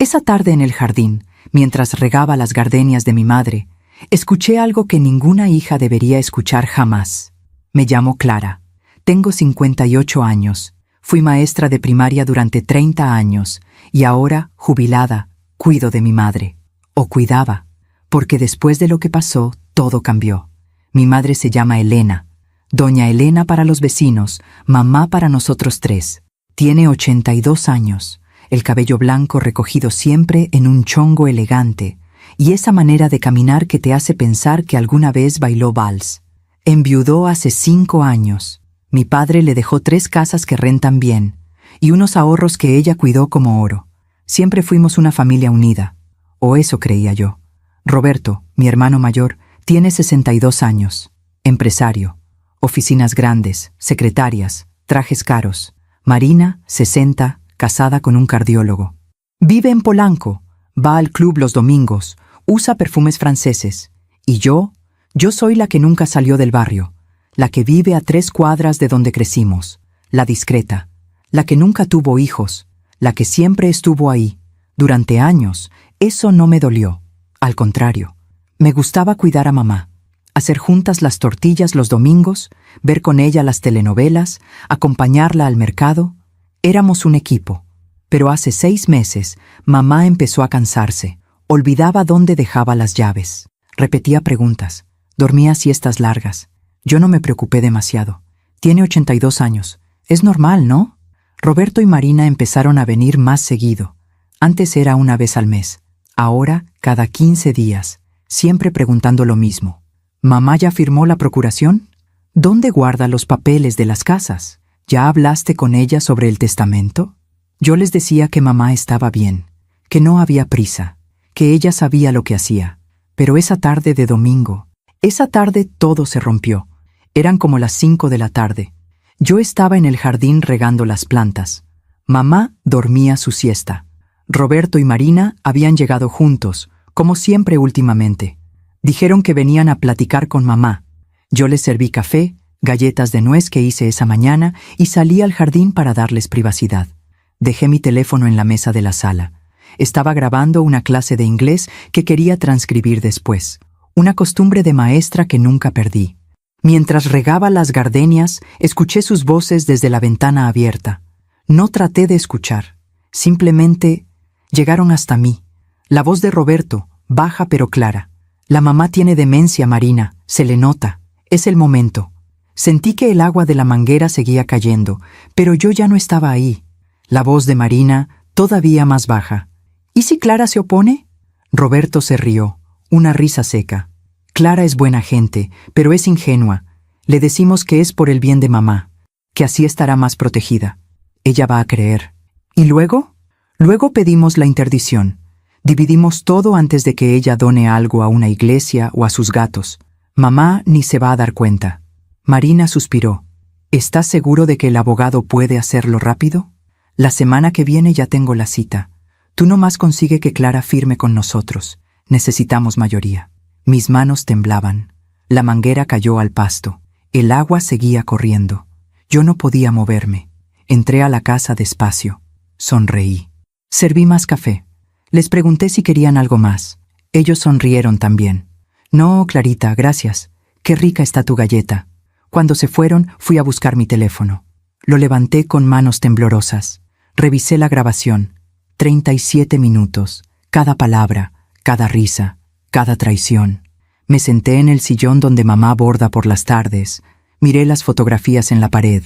Esa tarde en el jardín, mientras regaba las gardenias de mi madre, escuché algo que ninguna hija debería escuchar jamás. Me llamo Clara. Tengo 58 años. Fui maestra de primaria durante 30 años y ahora, jubilada, cuido de mi madre. O cuidaba, porque después de lo que pasó, todo cambió. Mi madre se llama Elena. Doña Elena para los vecinos, mamá para nosotros tres. Tiene 82 años, el cabello blanco recogido siempre en un chongo elegante, y esa manera de caminar que te hace pensar que alguna vez bailó vals. Enviudó hace 5 años. Mi padre le dejó 3 casas que rentan bien, y unos ahorros que ella cuidó como oro. Siempre fuimos una familia unida, o eso creía yo. Roberto, mi hermano mayor, tiene 62 años, empresario, oficinas grandes, secretarias, trajes caros. Marina, 60, casada con un cardiólogo. Vive en Polanco, va al club los domingos, usa perfumes franceses. Y yo soy la que nunca salió del barrio, la que vive a 3 cuadras de donde crecimos, la discreta, la que nunca tuvo hijos, la que siempre estuvo ahí. Durante años, eso no me dolió. Al contrario, me gustaba cuidar a mamá, hacer juntas las tortillas los domingos, ver con ella las telenovelas, acompañarla al mercado. Éramos un equipo. Pero hace 6 meses, mamá empezó a cansarse. Olvidaba dónde dejaba las llaves. Repetía preguntas. Dormía siestas largas. Yo no me preocupé demasiado. Tiene 82 años. Es normal, ¿no? Roberto y Marina empezaron a venir más seguido. Antes era una vez al mes. Ahora, cada 15 días. Siempre preguntando lo mismo. ¿Mamá ya firmó la procuración? ¿Dónde guarda los papeles de las casas? ¿Ya hablaste con ella sobre el testamento? Yo les decía que mamá estaba bien, que no había prisa, que ella sabía lo que hacía. Pero esa tarde de domingo, esa tarde todo se rompió. Eran como las 5 de la tarde. Yo estaba en el jardín regando las plantas. Mamá dormía su siesta. Roberto y Marina habían llegado juntos, como siempre últimamente. Dijeron que venían a platicar con mamá. Yo les serví café, galletas de nuez que hice esa mañana y salí al jardín para darles privacidad. Dejé mi teléfono en la mesa de la sala. Estaba grabando una clase de inglés que quería transcribir después. Una costumbre de maestra que nunca perdí. Mientras regaba las gardenias, escuché sus voces desde la ventana abierta. No traté de escuchar. Simplemente llegaron hasta mí. La voz de Roberto, baja pero clara. La mamá tiene demencia, Marina. Se le nota. Es el momento. Sentí que el agua de la manguera seguía cayendo, pero yo ya no estaba ahí. La voz de Marina, todavía más baja. ¿Y si Clara se opone? Roberto se rió, una risa seca. Clara es buena gente, pero es ingenua. Le decimos que es por el bien de mamá, que así estará más protegida. Ella va a creer. ¿Y luego? Luego pedimos la interdición. Dividimos todo antes de que ella done algo a una iglesia o a sus gatos. Mamá ni se va a dar cuenta. Marina suspiró. ¿Estás seguro de que el abogado puede hacerlo rápido? La semana que viene ya tengo la cita. Tú nomás consigue que Clara firme con nosotros. Necesitamos mayoría. Mis manos temblaban. La manguera cayó al pasto. El agua seguía corriendo. Yo no podía moverme. Entré a la casa despacio. Sonreí. Serví más café. Les pregunté si querían algo más. Ellos sonrieron también. No, Clarita, gracias. Qué rica está tu galleta. Cuando se fueron, fui a buscar mi teléfono. Lo levanté con manos temblorosas. Revisé la grabación. 37 minutos. Cada palabra, cada risa, cada traición. Me senté en el sillón donde mamá borda por las tardes. Miré las fotografías en la pared.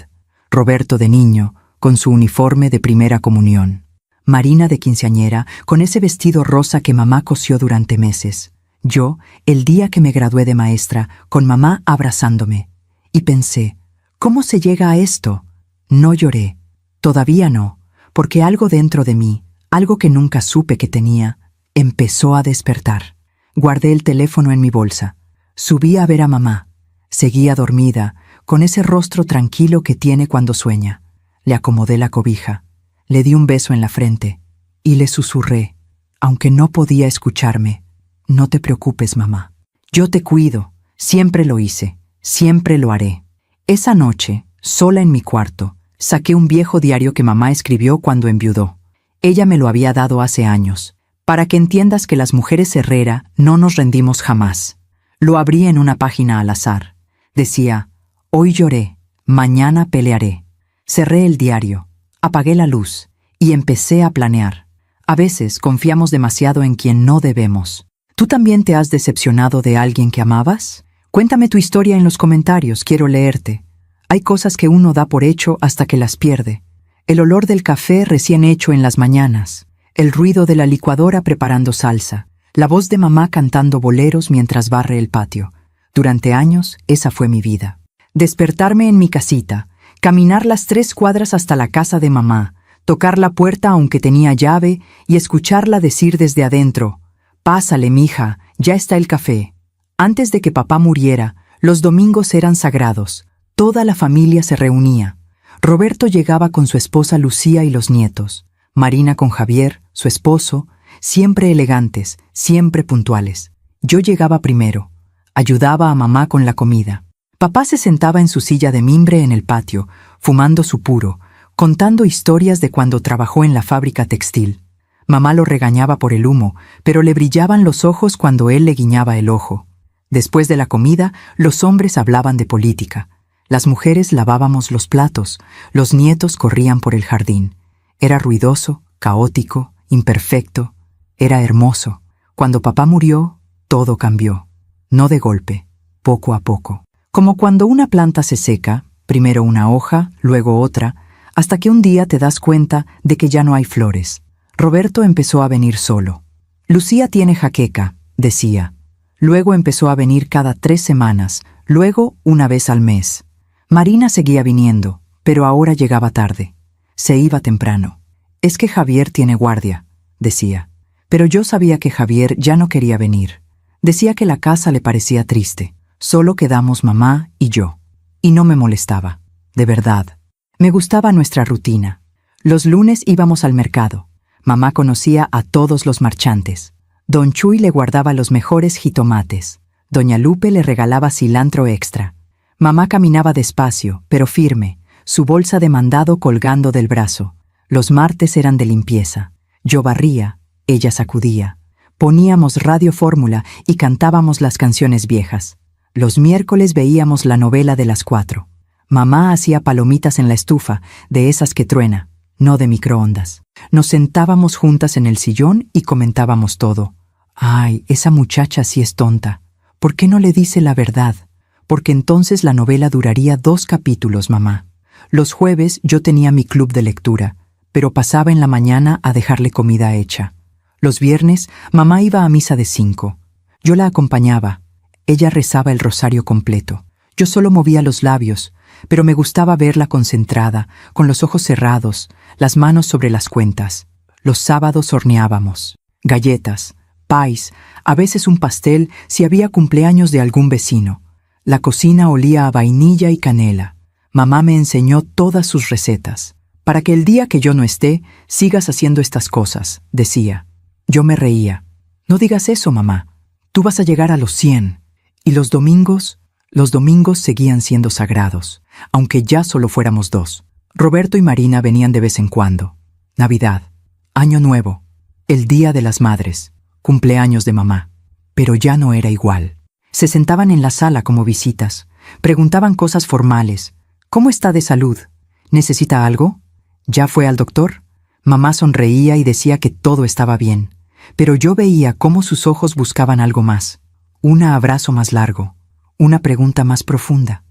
Roberto de niño, con su uniforme de primera comunión. Marina de quinceañera, con ese vestido rosa que mamá cosió durante meses. Yo, el día que me gradué de maestra, con mamá abrazándome. Y pensé, ¿cómo se llega a esto? No lloré. Todavía no, porque algo dentro de mí, algo que nunca supe que tenía, empezó a despertar. Guardé el teléfono en mi bolsa. Subí a ver a mamá. Seguía dormida, con ese rostro tranquilo que tiene cuando sueña. Le acomodé la cobija. Le di un beso en la frente y le susurré, aunque no podía escucharme, no te preocupes, mamá. Yo te cuido, siempre lo hice, siempre lo haré. Esa noche, sola en mi cuarto, saqué un viejo diario que mamá escribió cuando enviudó. Ella me lo había dado hace años, para que entiendas que las mujeres Herrera no nos rendimos jamás. Lo abrí en una página al azar. Decía, hoy lloré, mañana pelearé. Cerré el diario, apagué la luz y empecé a planear. A veces confiamos demasiado en quien no debemos. ¿Tú también te has decepcionado de alguien que amabas? Cuéntame tu historia en los comentarios, quiero leerte. Hay cosas que uno da por hecho hasta que las pierde. El olor del café recién hecho en las mañanas, el ruido de la licuadora preparando salsa, la voz de mamá cantando boleros mientras barre el patio. Durante años, esa fue mi vida. Despertarme en mi casita, caminar las 3 cuadras hasta la casa de mamá, tocar la puerta aunque tenía llave y escucharla decir desde adentro, «Pásale, mija, ya está el café». Antes de que papá muriera, los domingos eran sagrados. Toda la familia se reunía. Roberto llegaba con su esposa Lucía y los nietos. Marina con Javier, su esposo, siempre elegantes, siempre puntuales. Yo llegaba primero. Ayudaba a mamá con la comida. Papá se sentaba en su silla de mimbre en el patio, fumando su puro, contando historias de cuando trabajó en la fábrica textil. Mamá lo regañaba por el humo, pero le brillaban los ojos cuando él le guiñaba el ojo. Después de la comida, los hombres hablaban de política. Las mujeres lavábamos los platos, los nietos corrían por el jardín. Era ruidoso, caótico, imperfecto. Era hermoso. Cuando papá murió, todo cambió. No de golpe, poco a poco. Como cuando una planta se seca, primero una hoja, luego otra, hasta que un día te das cuenta de que ya no hay flores. Roberto empezó a venir solo. Lucía tiene jaqueca, decía. Luego empezó a venir cada 3 semanas, luego una vez al mes. Marina seguía viniendo, pero ahora llegaba tarde. Se iba temprano. Es que Javier tiene guardia, decía. Pero yo sabía que Javier ya no quería venir. Decía que la casa le parecía triste. Solo quedamos mamá y yo. Y no me molestaba, de verdad. Me gustaba nuestra rutina. Los lunes íbamos al mercado. Mamá conocía a todos los marchantes. Don Chuy le guardaba los mejores jitomates. Doña Lupe le regalaba cilantro extra. Mamá caminaba despacio, pero firme, su bolsa de mandado colgando del brazo. Los martes eran de limpieza. Yo barría, ella sacudía. Poníamos Radio Fórmula y cantábamos las canciones viejas. Los miércoles veíamos la novela de las 4. Mamá hacía palomitas en la estufa, de esas que truena, no de microondas. Nos sentábamos juntas en el sillón y comentábamos todo. Ay, esa muchacha sí es tonta. ¿Por qué no le dice la verdad? Porque entonces la novela duraría 2 capítulos, mamá. Los jueves yo tenía mi club de lectura, pero pasaba en la mañana a dejarle comida hecha. Los viernes, mamá iba a misa de 5. Yo la acompañaba. Ella rezaba el rosario completo. Yo solo movía los labios, pero me gustaba verla concentrada, con los ojos cerrados, las manos sobre las cuentas. Los sábados horneábamos. Galletas, pies, a veces un pastel si había cumpleaños de algún vecino. La cocina olía a vainilla y canela. Mamá me enseñó todas sus recetas. Para que el día que yo no esté, sigas haciendo estas cosas, decía. Yo me reía. No digas eso, mamá. Tú vas a llegar a los 100. Y los domingos seguían siendo sagrados, aunque ya solo fuéramos 2. Roberto y Marina venían de vez en cuando. Navidad, Año Nuevo, el Día de las Madres, cumpleaños de mamá. Pero ya no era igual. Se sentaban en la sala como visitas. Preguntaban cosas formales. ¿Cómo está de salud? ¿Necesita algo? ¿Ya fue al doctor? Mamá sonreía y decía que todo estaba bien. Pero yo veía cómo sus ojos buscaban algo más. Un abrazo más largo. Una pregunta más profunda.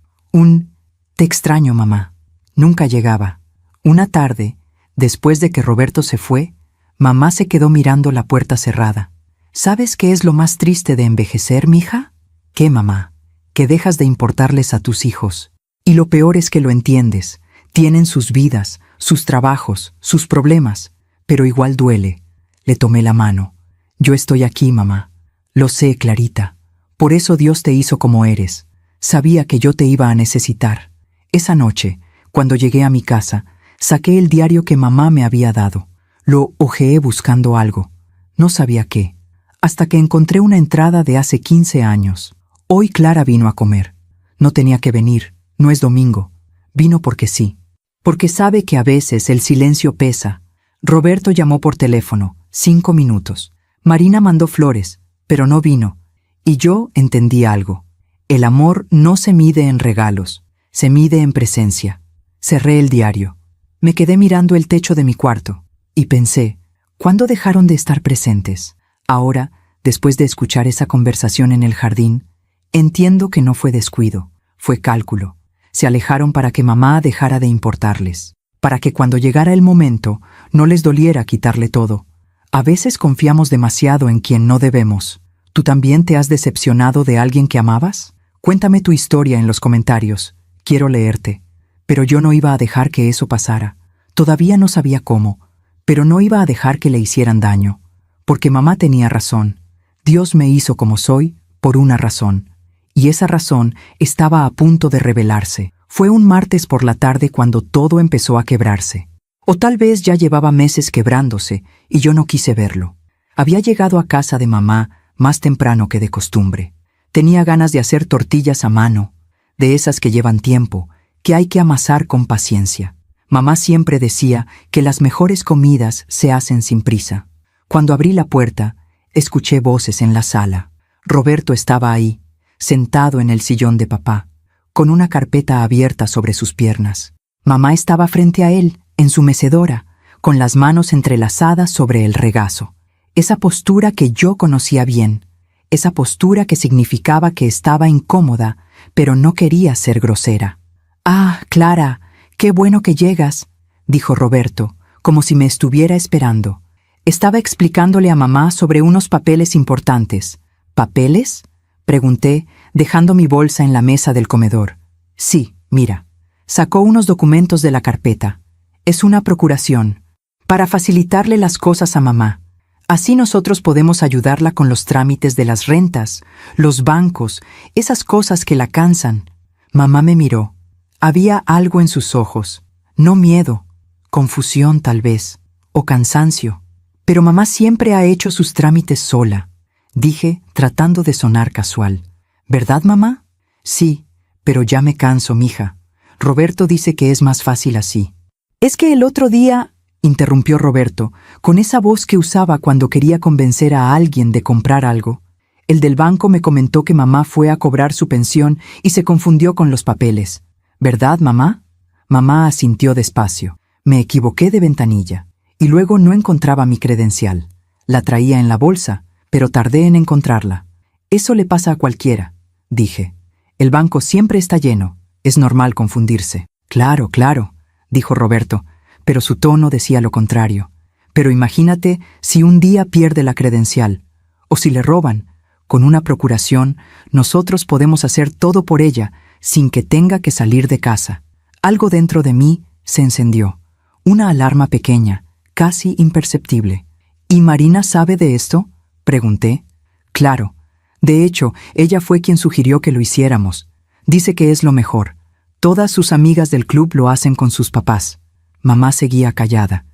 «Te extraño, mamá». Nunca llegaba. Una tarde, después de que Roberto se fue, mamá se quedó mirando la puerta cerrada. ¿Sabes qué es lo más triste de envejecer, mija? ¿Qué, mamá? Que dejas de importarles a tus hijos. Y lo peor es que lo entiendes. Tienen sus vidas, sus trabajos, sus problemas. Pero igual duele. Le tomé la mano. Yo estoy aquí, mamá. Lo sé, Clarita. Por eso Dios te hizo como eres. Sabía que yo te iba a necesitar. Esa noche, cuando llegué a mi casa, saqué el diario que mamá me había dado. Lo hojeé buscando algo. No sabía qué. Hasta que encontré una entrada de hace 15 años. Hoy Clara vino a comer. No tenía que venir. No es domingo. Vino porque sí. Porque sabe que a veces el silencio pesa. Roberto llamó por teléfono, 5 minutos. Marina mandó flores, pero no vino. Y yo entendí algo. El amor no se mide en regalos, se mide en presencia. Cerré el diario. Me quedé mirando el techo de mi cuarto y pensé, ¿cuándo dejaron de estar presentes? Ahora, después de escuchar esa conversación en el jardín, entiendo que no fue descuido, fue cálculo. Se alejaron para que mamá dejara de importarles, para que cuando llegara el momento no les doliera quitarle todo. A veces confiamos demasiado en quien no debemos. ¿Tú también te has decepcionado de alguien que amabas? Cuéntame tu historia en los comentarios. Quiero leerte. Pero yo no iba a dejar que eso pasara. Todavía no sabía cómo, pero no iba a dejar que le hicieran daño. Porque mamá tenía razón. Dios me hizo como soy por una razón. Y esa razón estaba a punto de revelarse. Fue un martes por la tarde cuando todo empezó a quebrarse. O tal vez ya llevaba meses quebrándose y yo no quise verlo. Había llegado a casa de mamá más temprano que de costumbre. Tenía ganas de hacer tortillas a mano, de esas que llevan tiempo, que hay que amasar con paciencia. Mamá siempre decía que las mejores comidas se hacen sin prisa. Cuando abrí la puerta, escuché voces en la sala. Roberto estaba ahí, sentado en el sillón de papá, con una carpeta abierta sobre sus piernas. Mamá estaba frente a él, en su mecedora, con las manos entrelazadas sobre el regazo. Esa postura que yo conocía bien, esa postura que significaba que estaba incómoda, pero no quería ser grosera. «Ah, Clara, qué bueno que llegas», dijo Roberto, como si me estuviera esperando. Estaba explicándole a mamá sobre unos papeles importantes. «¿Papeles?», pregunté, dejando mi bolsa en la mesa del comedor. «Sí, mira». Sacó unos documentos de la carpeta. «Es una procuración, para facilitarle las cosas a mamá. Así nosotros podemos ayudarla con los trámites de las rentas, los bancos, esas cosas que la cansan». Mamá me miró. Había algo en sus ojos, no miedo, confusión tal vez, o cansancio. Pero mamá siempre ha hecho sus trámites sola, dije, tratando de sonar casual. ¿Verdad, mamá? Sí, pero ya me canso, mija. Roberto dice que es más fácil así. Es que el otro día, interrumpió Roberto, con esa voz que usaba cuando quería convencer a alguien de comprar algo. El del banco me comentó que mamá fue a cobrar su pensión y se confundió con los papeles. ¿Verdad, mamá? Mamá asintió despacio. Me equivoqué de ventanilla. Y luego no encontraba mi credencial. La traía en la bolsa, pero tardé en encontrarla. Eso le pasa a cualquiera, dije. El banco siempre está lleno. Es normal confundirse. Claro, claro, dijo Roberto, pero su tono decía lo contrario. Pero imagínate si un día pierde la credencial, o si le roban. Con una procuración, nosotros podemos hacer todo por ella, sin que tenga que salir de casa. Algo dentro de mí se encendió. Una alarma pequeña, casi imperceptible. ¿Y Marina sabe de esto?, pregunté. Claro. De hecho, ella fue quien sugirió que lo hiciéramos. Dice que es lo mejor. Todas sus amigas del club lo hacen con sus papás. Mamá seguía callada.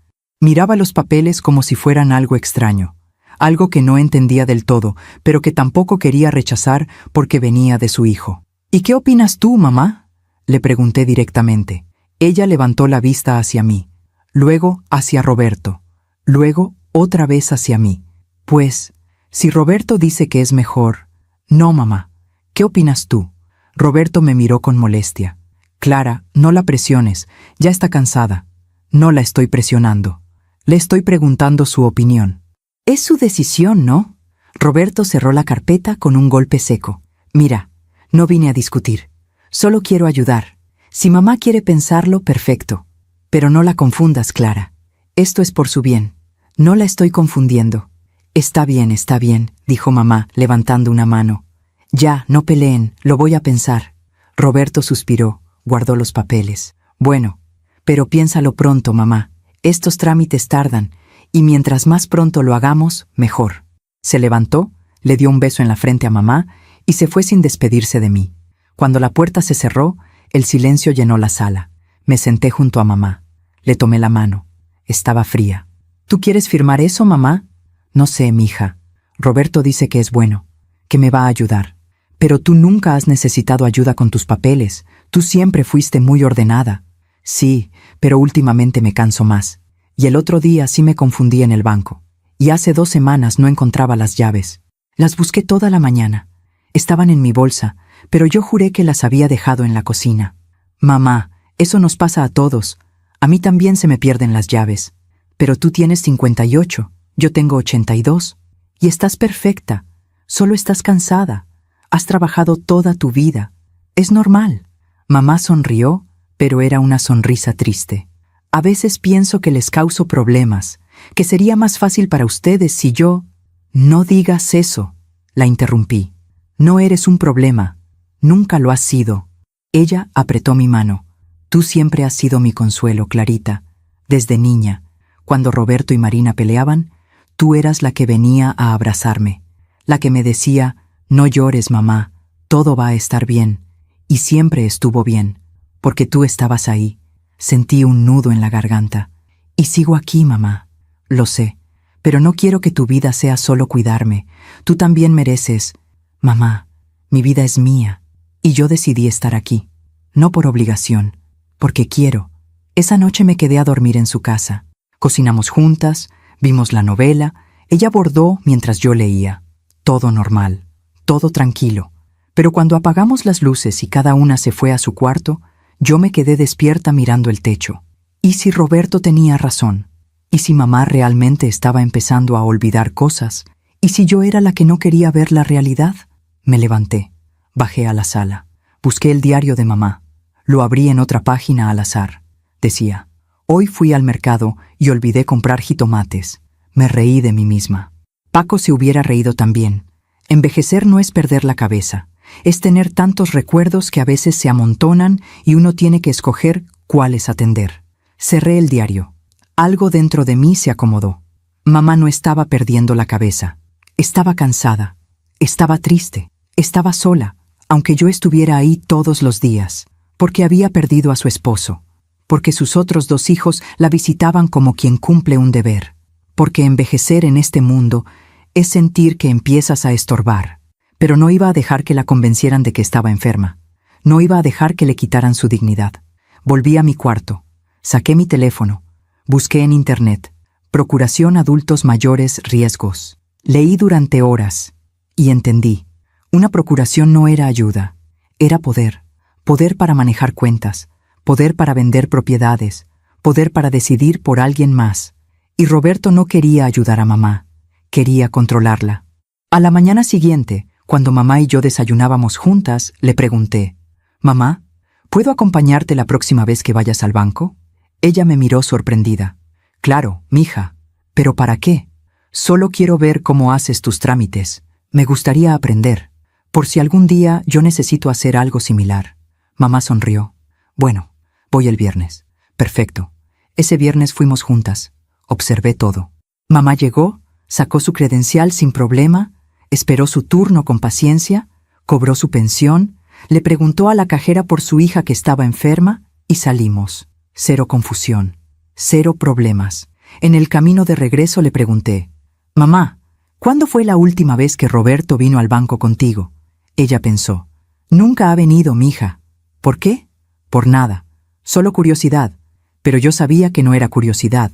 Miraba los papeles como si fueran algo extraño. Algo que no entendía del todo, pero que tampoco quería rechazar porque venía de su hijo. ¿Y qué opinas tú, mamá?, le pregunté directamente. Ella levantó la vista hacia mí, luego hacia Roberto, luego otra vez hacia mí. Pues, si Roberto dice que es mejor... No, mamá. ¿Qué opinas tú? Roberto me miró con molestia. Clara, no la presiones, ya está cansada. No la estoy presionando. Le estoy preguntando su opinión. Es su decisión, ¿no? Roberto cerró la carpeta con un golpe seco. Mira, no vine a discutir. Solo quiero ayudar. Si mamá quiere pensarlo, perfecto. Pero no la confundas, Clara. Esto es por su bien. No la estoy confundiendo. Está bien, dijo mamá, levantando una mano. Ya, no peleen, lo voy a pensar. Roberto suspiró, guardó los papeles. Bueno, pero piénsalo pronto, mamá. Estos trámites tardan, y mientras más pronto lo hagamos, mejor. Se levantó, le dio un beso en la frente a mamá y se fue sin despedirse de mí. Cuando la puerta se cerró, el silencio llenó la sala. Me senté junto a mamá. Le tomé la mano. Estaba fría. ¿Tú quieres firmar eso, mamá? No sé, mija. Roberto dice que es bueno, que me va a ayudar. Pero tú nunca has necesitado ayuda con tus papeles. Tú siempre fuiste muy ordenada. Sí, pero últimamente me canso más. Y el otro día sí me confundí en el banco. Y hace 2 semanas no encontraba las llaves. Las busqué toda la mañana. Estaban en mi bolsa, pero yo juré que las había dejado en la cocina. Mamá, eso nos pasa a todos. A mí también se me pierden las llaves. Pero tú tienes 58, yo tengo 82. Y estás perfecta. Solo estás cansada. Has trabajado toda tu vida. Es normal. Mamá sonrió, pero era una sonrisa triste. A veces pienso que les causo problemas, que sería más fácil para ustedes si yo... No digas eso, la interrumpí. No eres un problema. Nunca lo has sido. Ella apretó mi mano. Tú siempre has sido mi consuelo, Clarita. Desde niña, cuando Roberto y Marina peleaban, tú eras la que venía a abrazarme, la que me decía, no llores, mamá, todo va a estar bien. Y siempre estuvo bien, porque tú estabas ahí. Sentí un nudo en la garganta. Y sigo aquí, mamá. Lo sé, pero no quiero que tu vida sea solo cuidarme. Tú también mereces... Mamá, mi vida es mía, y yo decidí estar aquí. No por obligación, porque quiero. Esa noche me quedé a dormir en su casa. Cocinamos juntas, vimos la novela, ella bordó mientras yo leía. Todo normal, todo tranquilo. Pero cuando apagamos las luces y cada una se fue a su cuarto, yo me quedé despierta mirando el techo. ¿Y si Roberto tenía razón? ¿Y si mamá realmente estaba empezando a olvidar cosas? ¿Y si yo era la que no quería ver la realidad? Me levanté, bajé a la sala, busqué el diario de mamá. Lo abrí en otra página al azar. Decía, hoy fui al mercado y olvidé comprar jitomates. Me reí de mí misma. Paco se hubiera reído también. Envejecer no es perder la cabeza. Es tener tantos recuerdos que a veces se amontonan y uno tiene que escoger cuáles atender. Cerré el diario. Algo dentro de mí se acomodó. Mamá no estaba perdiendo la cabeza. Estaba cansada. Estaba triste. Estaba sola, aunque yo estuviera ahí todos los días, porque había perdido a su esposo, porque sus otros 2 hijos la visitaban como quien cumple un deber, porque envejecer en este mundo es sentir que empiezas a estorbar. Pero no iba a dejar que la convencieran de que estaba enferma. No iba a dejar que le quitaran su dignidad. Volví a mi cuarto. Saqué mi teléfono. Busqué en internet. Procuración Adultos Mayores Riesgos. Leí durante horas. Y entendí. Una procuración no era ayuda. Era poder. Poder para manejar cuentas. Poder para vender propiedades. Poder para decidir por alguien más. Y Roberto no quería ayudar a mamá. Quería controlarla. A la mañana siguiente, cuando mamá y yo desayunábamos juntas, le pregunté, «Mamá, ¿puedo acompañarte la próxima vez que vayas al banco?» Ella me miró sorprendida. «Claro, mija. ¿Pero para qué?» «Solo quiero ver cómo haces tus trámites. Me gustaría aprender. Por si algún día yo necesito hacer algo similar». Mamá sonrió. «Bueno, voy el viernes». «Perfecto». Ese viernes fuimos juntas. Observé todo. Mamá llegó, sacó su credencial sin problema, esperó su turno con paciencia, cobró su pensión, le preguntó a la cajera por su hija que estaba enferma y salimos. 0 confusión, 0 problemas. En el camino de regreso le pregunté, «Mamá, ¿cuándo fue la última vez que Roberto vino al banco contigo?» Ella pensó, «Nunca ha venido, mija». «¿Por qué?» «Por nada, solo curiosidad». Pero yo sabía que no era curiosidad,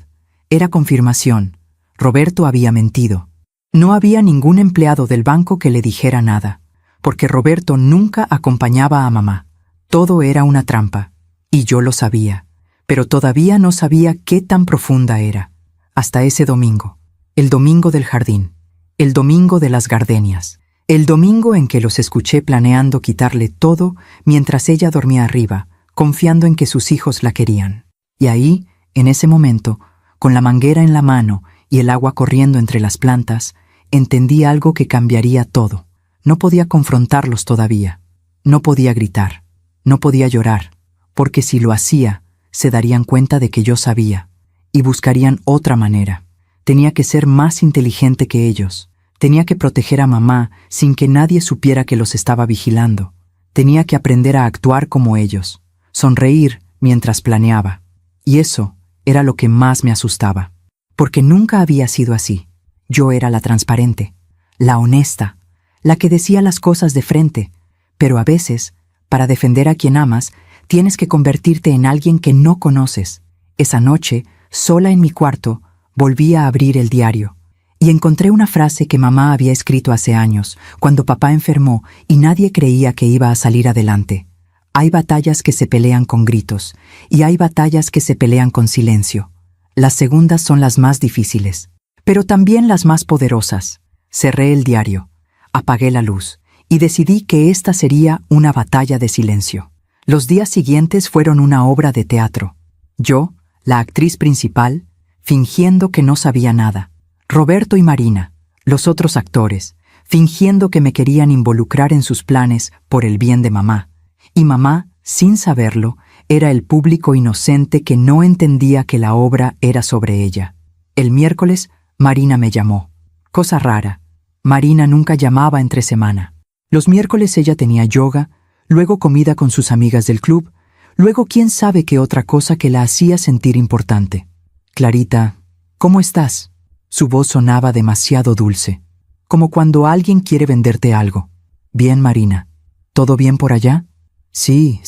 era confirmación. Roberto había mentido. No había ningún empleado del banco que le dijera nada, porque Roberto nunca acompañaba a mamá. Todo era una trampa, y yo lo sabía, pero todavía no sabía qué tan profunda era. Hasta ese domingo, el domingo del jardín, el domingo de las gardenias, el domingo en que los escuché planeando quitarle todo mientras ella dormía arriba, confiando en que sus hijos la querían. Y ahí, en ese momento, con la manguera en la mano y el agua corriendo entre las plantas, entendí algo que cambiaría todo. No podía confrontarlos todavía. No podía gritar. No podía llorar. Porque si lo hacía, se darían cuenta de que yo sabía. Y buscarían otra manera. Tenía que ser más inteligente que ellos. Tenía que proteger a mamá sin que nadie supiera que los estaba vigilando. Tenía que aprender a actuar como ellos. Sonreír mientras planeaba. Y eso era lo que más me asustaba. Porque nunca había sido así. Yo era la transparente, la honesta, la que decía las cosas de frente, pero a veces, para defender a quien amas, tienes que convertirte en alguien que no conoces. Esa noche, sola en mi cuarto, volví a abrir el diario y encontré una frase que mamá había escrito hace años, cuando papá enfermó y nadie creía que iba a salir adelante. Hay batallas que se pelean con gritos y hay batallas que se pelean con silencio. Las segundas son las más difíciles, pero también las más poderosas. Cerré el diario, apagué la luz y decidí que esta sería una batalla de silencio. Los días siguientes fueron una obra de teatro. Yo, la actriz principal, fingiendo que no sabía nada. Roberto y Marina, los otros actores, fingiendo que me querían involucrar en sus planes por el bien de mamá. Y mamá, sin saberlo, era el público inocente que no entendía que la obra era sobre ella. El miércoles, Marina me llamó. Cosa rara. Marina nunca llamaba entre semana. Los miércoles ella tenía yoga, luego comida con sus amigas del club, luego quién sabe qué otra cosa que la hacía sentir importante. Clarita, ¿cómo estás? Su voz sonaba demasiado dulce, como cuando alguien quiere venderte algo. Bien, Marina. ¿Todo bien por allá? Sí.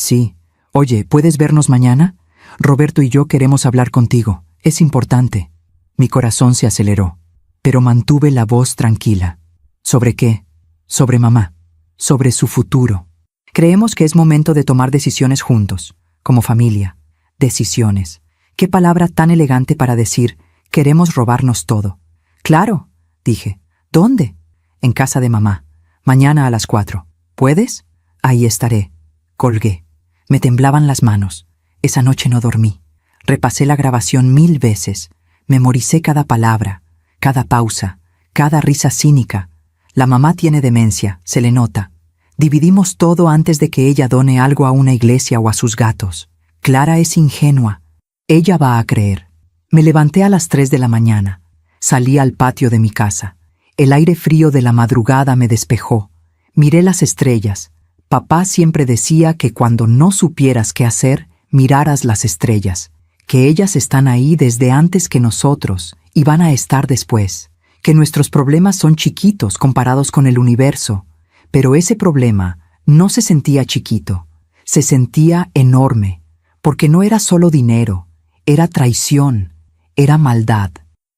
Oye, ¿puedes vernos mañana? Roberto y yo queremos hablar contigo. Es importante. Mi corazón se aceleró, pero mantuve la voz tranquila. ¿Sobre qué? Sobre mamá. Sobre su futuro. Creemos que es momento de tomar decisiones juntos, como familia. Decisiones. Qué palabra tan elegante para decir, queremos robarnos todo. Claro, dije. ¿Dónde? En casa de mamá. Mañana a las 4. ¿Puedes? Ahí estaré. Colgué. Me temblaban las manos. Esa noche no dormí. Repasé la grabación 1000 veces. Memoricé cada palabra, cada pausa, cada risa cínica. La mamá tiene demencia, se le nota. Dividimos todo antes de que ella done algo a una iglesia o a sus gatos. Clara es ingenua. Ella va a creer. Me levanté a las 3 de la mañana. Salí al patio de mi casa. El aire frío de la madrugada me despejó. Miré las estrellas. Papá siempre decía que cuando no supieras qué hacer, miraras las estrellas, que ellas están ahí desde antes que nosotros y van a estar después, que nuestros problemas son chiquitos comparados con el universo, pero ese problema no se sentía chiquito, se sentía enorme, porque no era solo dinero, era traición, era maldad.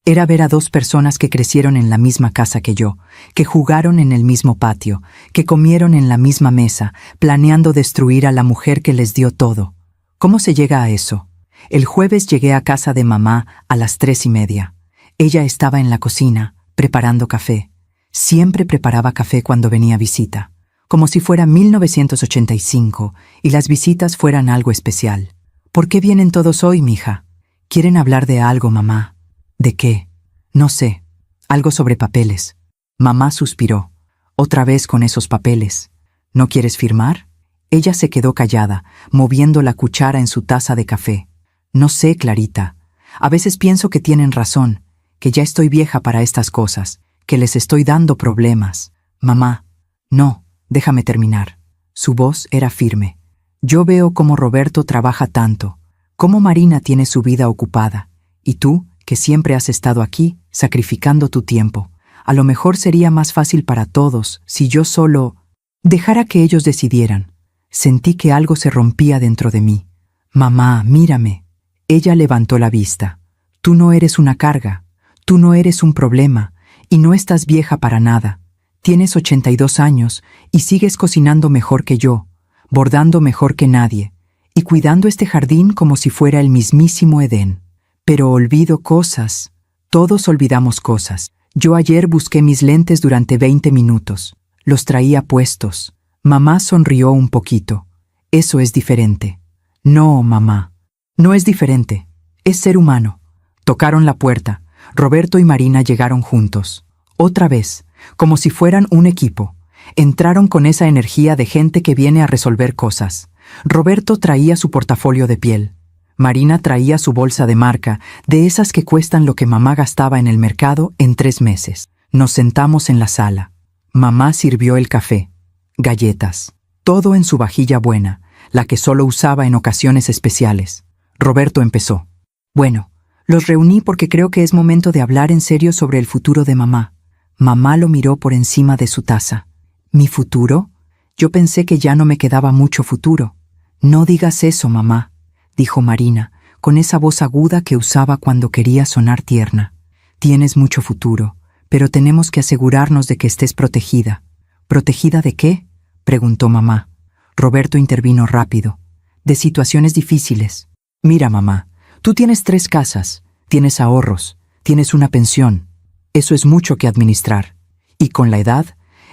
Era ver a dos personas que crecieron en la misma casa que yo, que jugaron en el mismo patio, que comieron en la misma mesa, planeando destruir a la mujer que les dio todo. ¿Cómo se llega a eso? El jueves llegué a casa de mamá a las 3:30. Ella estaba en la cocina, preparando café. Siempre preparaba café cuando venía visita, como si fuera 1985 y las visitas fueran algo especial. ¿Por qué vienen todos hoy, mija? ¿Quieren hablar de algo, mamá? ¿De qué? No sé. Algo sobre papeles. Mamá suspiró. Otra vez con esos papeles. ¿No quieres firmar? Ella se quedó callada, moviendo la cuchara en su taza de café. No sé, Clarita. A veces pienso que tienen razón, que ya estoy vieja para estas cosas, que les estoy dando problemas. Mamá, no, déjame terminar. Su voz era firme. Yo veo cómo Roberto trabaja tanto, cómo Marina tiene su vida ocupada, y tú, que siempre has estado aquí, sacrificando tu tiempo. A lo mejor sería más fácil para todos si yo solo dejara que ellos decidieran. Sentí que algo se rompía dentro de mí. Mamá, mírame. Ella levantó la vista. Tú no eres una carga, tú no eres un problema, y no estás vieja para nada. Tienes 82 años y sigues cocinando mejor que yo, bordando mejor que nadie, y cuidando este jardín como si fuera el mismísimo Edén. Pero olvido cosas. Todos olvidamos cosas. Yo ayer busqué mis lentes durante 20 minutos. Los traía puestos. Mamá sonrió un poquito. Eso es diferente. No, mamá. No es diferente. Es ser humano. Tocaron la puerta. Roberto y Marina llegaron juntos. Otra vez, como si fueran un equipo. Entraron con esa energía de gente que viene a resolver cosas. Roberto traía su portafolio de piel. Marina traía su bolsa de marca, de esas que cuestan lo que mamá gastaba en el mercado en 3 meses. Nos sentamos en la sala. Mamá sirvió el café, galletas, todo en su vajilla buena, la que solo usaba en ocasiones especiales. Roberto empezó. Bueno, los reuní porque creo que es momento de hablar en serio sobre el futuro de mamá. Mamá lo miró por encima de su taza. ¿Mi futuro? Yo pensé que ya no me quedaba mucho futuro. No digas eso, mamá, dijo Marina, con esa voz aguda que usaba cuando quería sonar tierna. Tienes mucho futuro, pero tenemos que asegurarnos de que estés protegida. ¿Protegida de qué?, preguntó mamá. Roberto intervino rápido. De situaciones difíciles. Mira, mamá, tú tienes 3 casas, tienes ahorros, tienes una pensión. Eso es mucho que administrar. Y con la edad,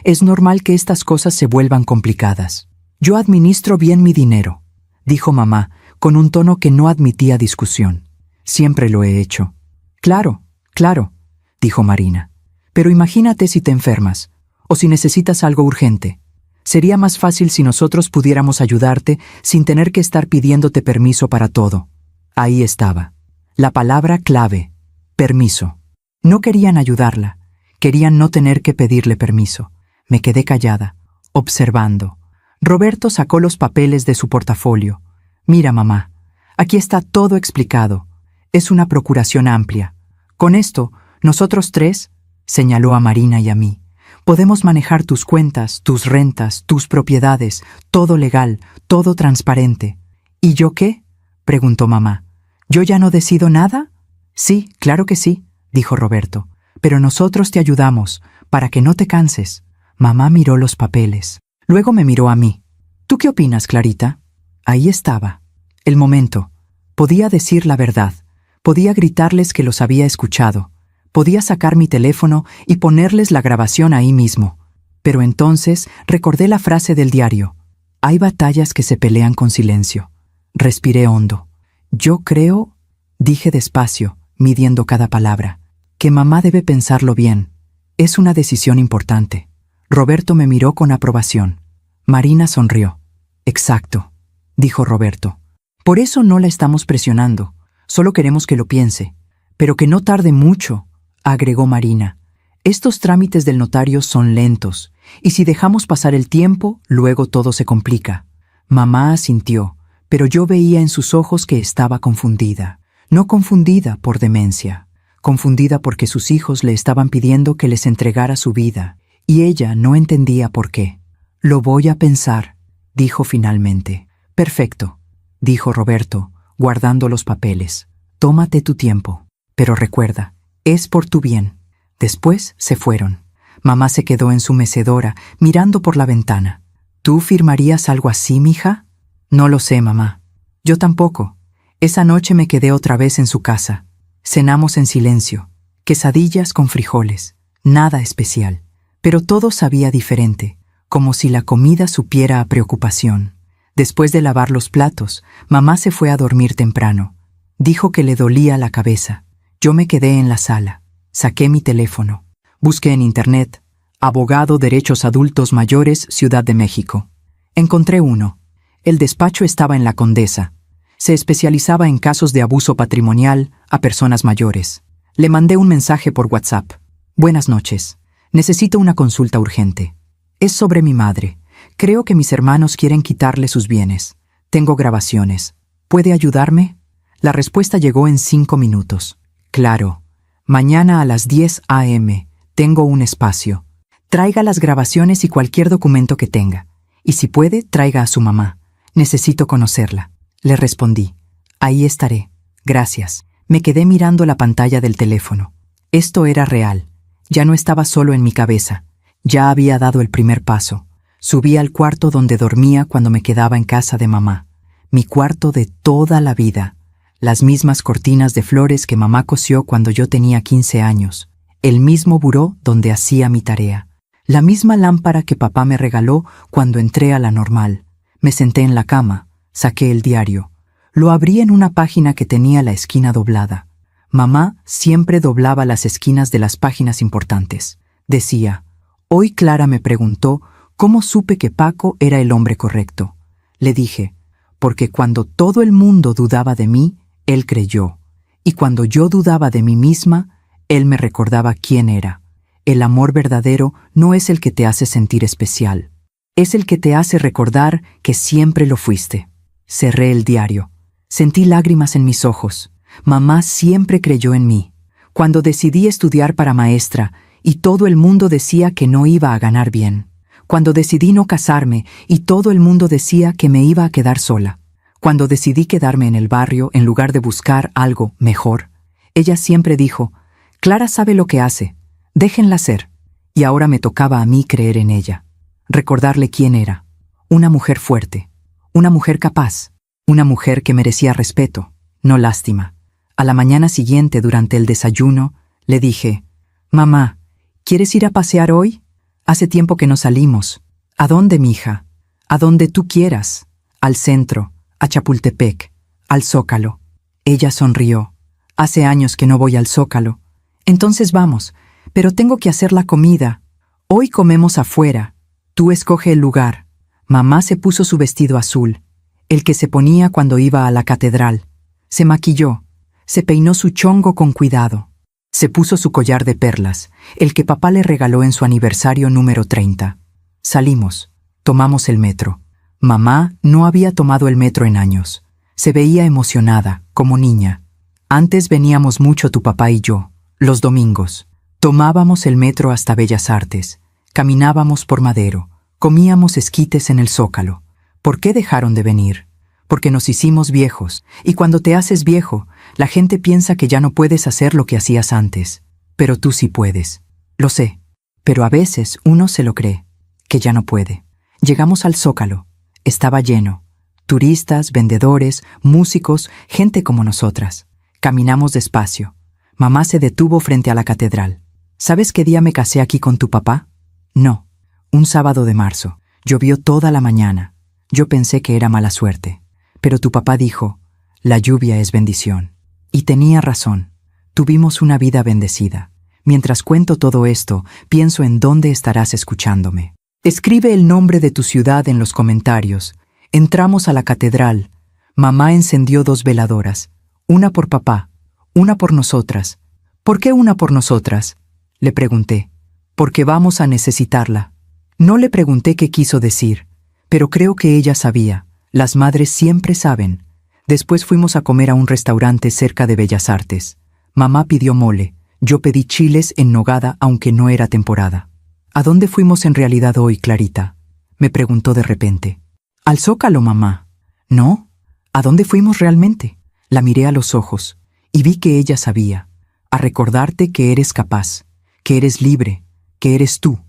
es normal que estas cosas se vuelvan complicadas. Yo administro bien mi dinero, dijo mamá, con un tono que no admitía discusión. Siempre lo he hecho. Claro, claro, dijo Marina. Pero imagínate si te enfermas, o si necesitas algo urgente. Sería más fácil si nosotros pudiéramos ayudarte sin tener que estar pidiéndote permiso para todo. Ahí estaba. La palabra clave: permiso. No querían ayudarla. Querían no tener que pedirle permiso. Me quedé callada, observando. Roberto sacó los papeles de su portafolio. Mira, mamá, aquí está todo explicado. Es una procuración amplia. Con esto, nosotros 3, señaló a Marina y a mí, podemos manejar tus cuentas, tus rentas, tus propiedades, todo legal, todo transparente. ¿Y yo qué?, preguntó mamá. ¿Yo ya no decido nada? Sí, claro que sí, dijo Roberto. Pero nosotros te ayudamos, para que no te canses. Mamá miró los papeles. Luego me miró a mí. ¿Tú qué opinas, Clarita? Ahí estaba. El momento. Podía decir la verdad. Podía gritarles que los había escuchado. Podía sacar mi teléfono y ponerles la grabación ahí mismo. Pero entonces recordé la frase del diario. Hay batallas que se pelean con silencio. Respiré hondo. Yo creo, dije despacio, midiendo cada palabra, que mamá debe pensarlo bien. Es una decisión importante. Roberto me miró con aprobación. Marina sonrió. Exacto, dijo Roberto. Por eso no la estamos presionando. Solo queremos que lo piense. Pero que no tarde mucho, agregó Marina. Estos trámites del notario son lentos, y si dejamos pasar el tiempo, luego todo se complica. Mamá asintió, pero yo veía en sus ojos que estaba confundida. No confundida por demencia, confundida porque sus hijos le estaban pidiendo que les entregara su vida, y ella no entendía por qué. Lo voy a pensar, dijo finalmente. Perfecto, dijo Roberto, guardando los papeles. Tómate tu tiempo, pero recuerda, es por tu bien. Después se fueron. Mamá se quedó en su mecedora, mirando por la ventana. ¿Tú firmarías algo así, mija? No lo sé, mamá. Yo tampoco. Esa noche me quedé otra vez en su casa. Cenamos en silencio. Quesadillas con frijoles. Nada especial. Pero todo sabía diferente, como si la comida supiera a preocupación. Después de lavar los platos, mamá se fue a dormir temprano. Dijo que le dolía la cabeza. Yo me quedé en la sala. Saqué mi teléfono. Busqué en internet. Abogado Derechos Adultos Mayores, Ciudad de México. Encontré uno. El despacho estaba en La Condesa. Se especializaba en casos de abuso patrimonial a personas mayores. Le mandé un mensaje por WhatsApp. Buenas noches. Necesito una consulta urgente. Es sobre mi madre. Creo que mis hermanos quieren quitarle sus bienes. Tengo grabaciones. ¿Puede ayudarme? La respuesta llegó en 5 minutos. Claro. Mañana a las 10 a.m. Tengo un espacio. Traiga las grabaciones y cualquier documento que tenga. Y si puede, traiga a su mamá. Necesito conocerla. Le respondí. Ahí estaré. Gracias. Me quedé mirando la pantalla del teléfono. Esto era real. Ya no estaba solo en mi cabeza. Ya había dado el primer paso. Subí al cuarto donde dormía cuando me quedaba en casa de mamá. Mi cuarto de toda la vida. Las mismas cortinas de flores que mamá cosió cuando yo tenía 15 años. El mismo buró donde hacía mi tarea. La misma lámpara que papá me regaló cuando entré a la normal. Me senté en la cama, saqué el diario. Lo abrí en una página que tenía la esquina doblada. Mamá siempre doblaba las esquinas de las páginas importantes. Decía, hoy Clara me preguntó cómo supe que Paco era el hombre correcto. Le dije, porque cuando todo el mundo dudaba de mí, él creyó. Y cuando yo dudaba de mí misma, él me recordaba quién era. El amor verdadero no es el que te hace sentir especial. Es el que te hace recordar que siempre lo fuiste. Cerré el diario. Sentí lágrimas en mis ojos. Mamá siempre creyó en mí. Cuando decidí estudiar para maestra y todo el mundo decía que no iba a ganar bien. Cuando decidí no casarme y todo el mundo decía que me iba a quedar sola. Cuando decidí quedarme en el barrio en lugar de buscar algo mejor, ella siempre dijo, Clara sabe lo que hace, déjenla ser. Y ahora me tocaba a mí creer en ella, recordarle quién era. Una mujer fuerte, una mujer capaz, una mujer que merecía respeto, no lástima. A la mañana siguiente, durante el desayuno, le dije, Mamá, ¿quieres ir a pasear hoy? Hace tiempo que no salimos. ¿A dónde, mija? A donde tú quieras. Al centro, a Chapultepec, al Zócalo. Ella sonrió. Hace años que no voy al Zócalo. Entonces vamos, pero tengo que hacer la comida. Hoy comemos afuera. Tú escoge el lugar. Mamá se puso su vestido azul, el que se ponía cuando iba a la catedral. Se maquilló, se peinó su chongo con cuidado. Se puso su collar de perlas, el que papá le regaló en su aniversario número 30. Salimos, tomamos el metro. Mamá no había tomado el metro en años. Se veía emocionada, como niña. Antes veníamos mucho tu papá y yo, los domingos. Tomábamos el metro hasta Bellas Artes, caminábamos por Madero, comíamos esquites en el Zócalo. ¿Por qué dejaron de venir? Porque nos hicimos viejos, y cuando te haces viejo, la gente piensa que ya no puedes hacer lo que hacías antes. Pero tú sí puedes. Lo sé, pero a veces uno se lo cree, que ya no puede. Llegamos al Zócalo. Estaba lleno. Turistas, vendedores, músicos, gente como nosotras. Caminamos despacio. Mamá se detuvo frente a la catedral. ¿Sabes qué día me casé aquí con tu papá? No. Un sábado de marzo. Llovió toda la mañana. Yo pensé que era mala suerte. Pero tu papá dijo, la lluvia es bendición. Y tenía razón. Tuvimos una vida bendecida. Mientras cuento todo esto, pienso en dónde estarás escuchándome. Escribe el nombre de tu ciudad en los comentarios. Entramos a la catedral. Mamá encendió 2 veladoras. Una por papá, una por nosotras. ¿Por qué una por nosotras? Le pregunté. Porque vamos a necesitarla. No le pregunté qué quiso decir, pero creo que ella sabía. Las madres siempre saben. Después fuimos a comer a un restaurante cerca de Bellas Artes. Mamá pidió mole. Yo pedí chiles en nogada, aunque no era temporada. ¿A dónde fuimos en realidad hoy, Clarita? Me preguntó de repente. Al Zócalo, mamá. ¿No? ¿A dónde fuimos realmente? La miré a los ojos y vi que ella sabía. A recordarte que eres capaz, que eres libre, que eres tú.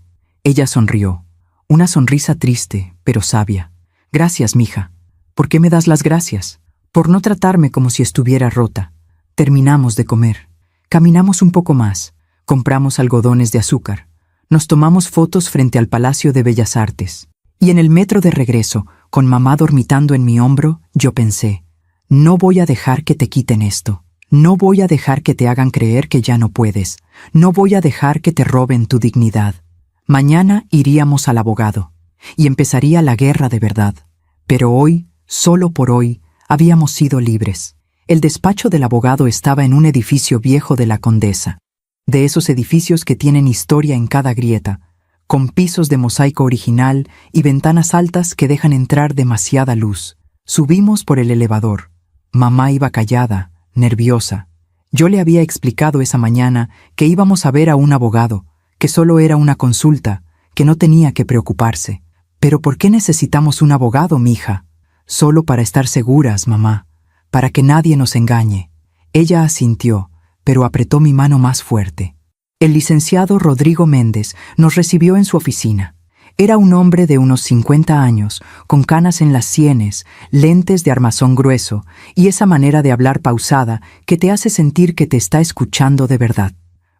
Ella sonrió. Una sonrisa triste, pero sabia. Gracias, mija. ¿Por qué me das las gracias? Por no tratarme como si estuviera rota. Terminamos de comer. Caminamos un poco más. Compramos algodones de azúcar. Nos tomamos fotos frente al Palacio de Bellas Artes. Y en el metro de regreso, con mamá dormitando en mi hombro, yo pensé, no voy a dejar que te quiten esto. No voy a dejar que te hagan creer que ya no puedes. No voy a dejar que te roben tu dignidad. Mañana iríamos al abogado. Y empezaría la guerra de verdad. Pero hoy, solo por hoy, habíamos sido libres. El despacho del abogado estaba en un edificio viejo de la Condesa. De esos edificios que tienen historia en cada grieta, con pisos de mosaico original y ventanas altas que dejan entrar demasiada luz. Subimos por el elevador. Mamá iba callada, nerviosa. Yo le había explicado esa mañana que íbamos a ver a un abogado, que solo era una consulta, que no tenía que preocuparse. ¿Pero por qué necesitamos un abogado, mija? Solo para estar seguras, mamá, para que nadie nos engañe. Ella asintió, pero apretó mi mano más fuerte. El licenciado Rodrigo Méndez nos recibió en su oficina. Era un hombre de unos 50 años, con canas en las sienes, lentes de armazón grueso y esa manera de hablar pausada que te hace sentir que te está escuchando de verdad.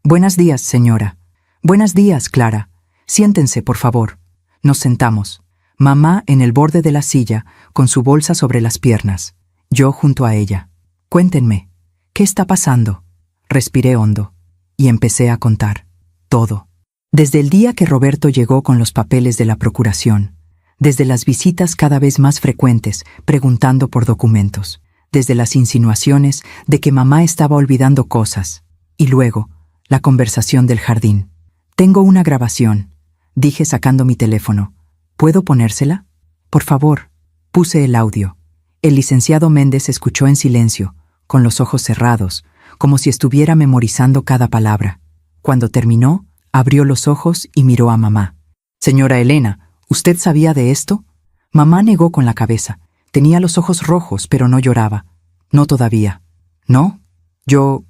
Buenos días, señora. Buenos días, Clara. Siéntense, por favor. Nos sentamos. Mamá en el borde de la silla, con su bolsa sobre las piernas. Yo junto a ella. Cuéntenme, ¿qué está pasando? Respiré hondo y empecé a contar. Todo. Desde el día que Roberto llegó con los papeles de la procuración, desde las visitas cada vez más frecuentes preguntando por documentos, desde las insinuaciones de que mamá estaba olvidando cosas, y luego la conversación del jardín. Tengo una grabación, dije sacando mi teléfono. ¿Puedo ponérsela? Por favor. Puse el audio. El licenciado Méndez escuchó en silencio, con los ojos cerrados, como si estuviera memorizando cada palabra. Cuando terminó, abrió los ojos y miró a mamá. Señora Elena, ¿usted sabía de esto? Mamá negó con la cabeza. Tenía los ojos rojos, pero no lloraba. No todavía. ¿No? Yo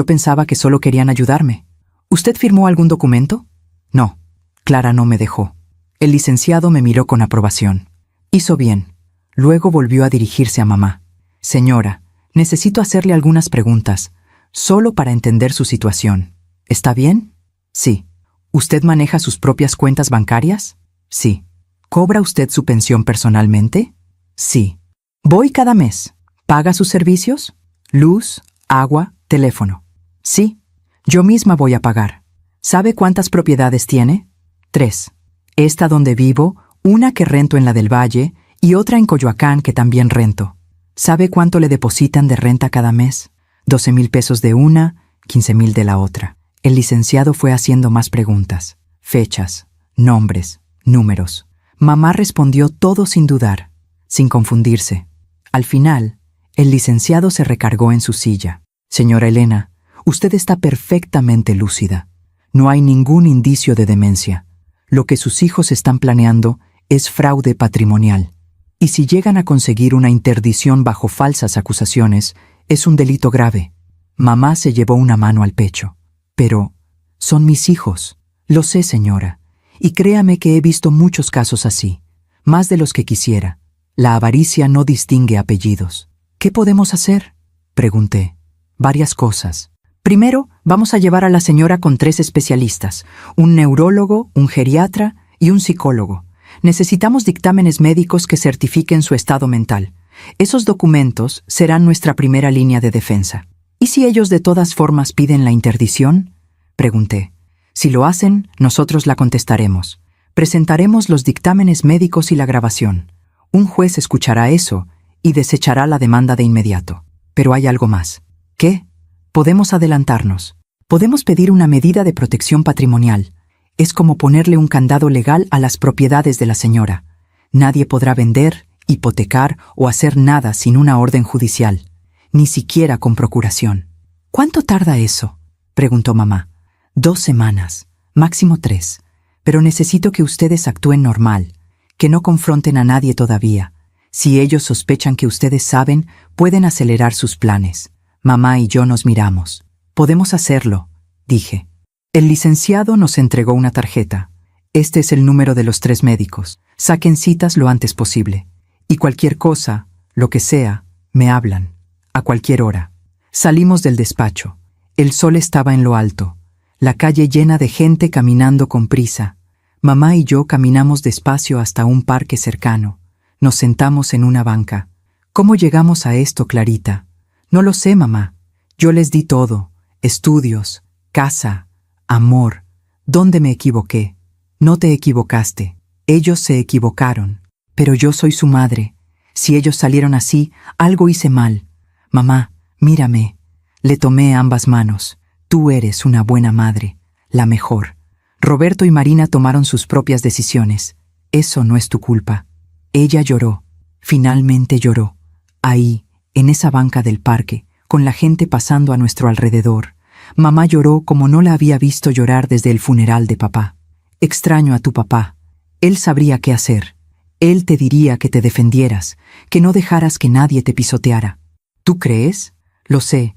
pensaba que solo querían ayudarme. ¿Usted firmó algún documento? No. Clara no me dejó. El licenciado me miró con aprobación. Hizo bien. Luego volvió a dirigirse a mamá. Señora, necesito hacerle algunas preguntas, solo para entender su situación. ¿Está bien? Sí. ¿Usted maneja sus propias cuentas bancarias? Sí. ¿Cobra usted su pensión personalmente? Sí. ¿Voy cada mes? ¿Paga sus servicios? Luz, agua, teléfono. Sí. Yo misma voy a pagar. ¿Sabe cuántas propiedades tiene? 3. Esta donde vivo, una que rento en la del Valle y otra en Coyoacán que también rento. ¿Sabe cuánto le depositan de renta cada mes? 12,000 pesos de una, 15,000 de la otra. El licenciado fue haciendo más preguntas. Fechas, nombres, números. Mamá respondió todo sin dudar, sin confundirse. Al final, el licenciado se recargó en su silla. Señora Elena, usted está perfectamente lúcida. No hay ningún indicio de demencia. Lo que sus hijos están planeando es fraude patrimonial. Y si llegan a conseguir una interdición bajo falsas acusaciones, es un delito grave. Mamá se llevó una mano al pecho. Pero son mis hijos. Lo sé, señora. Y créame que he visto muchos casos así, más de los que quisiera. La avaricia no distingue apellidos. ¿Qué podemos hacer?, pregunté. Varias cosas. Primero, vamos a llevar a la señora con 3 especialistas, un neurólogo, un geriatra y un psicólogo. Necesitamos dictámenes médicos que certifiquen su estado mental. Esos documentos serán nuestra primera línea de defensa. ¿Y si ellos de todas formas piden la interdición?, pregunté. Si lo hacen, nosotros la contestaremos. Presentaremos los dictámenes médicos y la grabación. Un juez escuchará eso y desechará la demanda de inmediato. Pero hay algo más. ¿Qué? Podemos adelantarnos. Podemos pedir una medida de protección patrimonial. Es como ponerle un candado legal a las propiedades de la señora. Nadie podrá vender, hipotecar o hacer nada sin una orden judicial, ni siquiera con procuración. ¿Cuánto tarda eso?, preguntó mamá. 2 semanas, máximo 3. Pero necesito que ustedes actúen normal, que no confronten a nadie todavía. Si ellos sospechan que ustedes saben, pueden acelerar sus planes. Mamá y yo nos miramos. Podemos hacerlo, dije. El licenciado nos entregó una tarjeta. Este es el número de los 3 médicos. Saquen citas lo antes posible. Y cualquier cosa, lo que sea, me hablan. A cualquier hora. Salimos del despacho. El sol estaba en lo alto. La calle llena de gente caminando con prisa. Mamá y yo caminamos despacio hasta un parque cercano. Nos sentamos en una banca. ¿Cómo llegamos a esto, Clarita? No lo sé, mamá. Yo les di todo. Estudios, casa, amor. ¿Dónde me equivoqué? No te equivocaste. Ellos se equivocaron. Pero yo soy su madre. Si ellos salieron así, algo hice mal. Mamá, mírame. Le tomé ambas manos. Tú eres una buena madre, la mejor. Roberto y Marina tomaron sus propias decisiones. Eso no es tu culpa. Ella lloró. Finalmente lloró. Ahí, en esa banca del parque, con la gente pasando a nuestro alrededor. Mamá lloró como no la había visto llorar desde el funeral de papá. Extraño a tu papá. Él sabría qué hacer. Él te diría que te defendieras, que no dejaras que nadie te pisoteara. ¿Tú crees? Lo sé.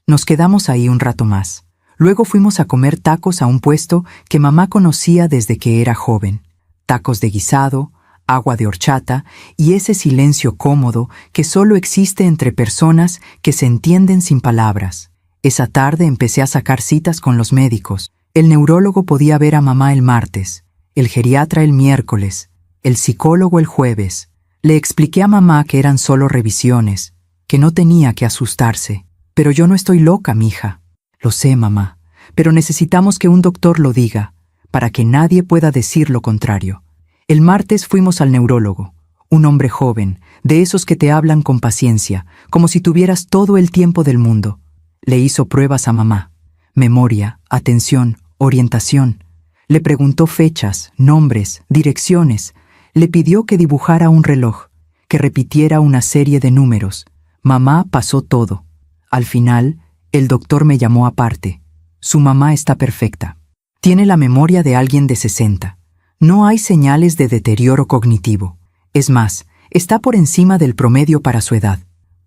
Nos quedamos ahí un rato más. Luego fuimos a comer tacos a un puesto que mamá conocía desde que era joven. Tacos de guisado, agua de horchata y ese silencio cómodo que solo existe entre personas que se entienden sin palabras. Esa tarde empecé a sacar citas con los médicos. El neurólogo podía ver a mamá el martes, el geriatra el miércoles, el psicólogo el jueves. Le expliqué a mamá que eran solo revisiones, que no tenía que asustarse. Pero yo no estoy loca, mija. Lo sé, mamá, pero necesitamos que un doctor lo diga, para que nadie pueda decir lo contrario. El martes fuimos al neurólogo, un hombre joven, de esos que te hablan con paciencia, como si tuvieras todo el tiempo del mundo. Le hizo pruebas a mamá. Memoria, atención, orientación. Le preguntó fechas, nombres, direcciones. Le pidió que dibujara un reloj, que repitiera una serie de números. Mamá pasó todo. Al final, el doctor me llamó aparte. Su mamá está perfecta. Tiene la memoria de alguien de 60. No hay señales de deterioro cognitivo. Es más, Está por encima del promedio para su edad.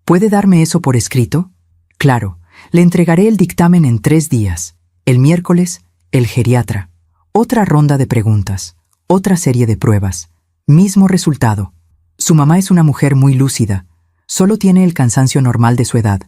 ¿Puede darme eso por escrito? Claro, le entregaré el dictamen en 3 días. El miércoles, el geriatra. Otra ronda de preguntas. Otra serie de pruebas. Mismo resultado. Su mamá es una mujer muy lúcida. Solo tiene el cansancio normal de su edad.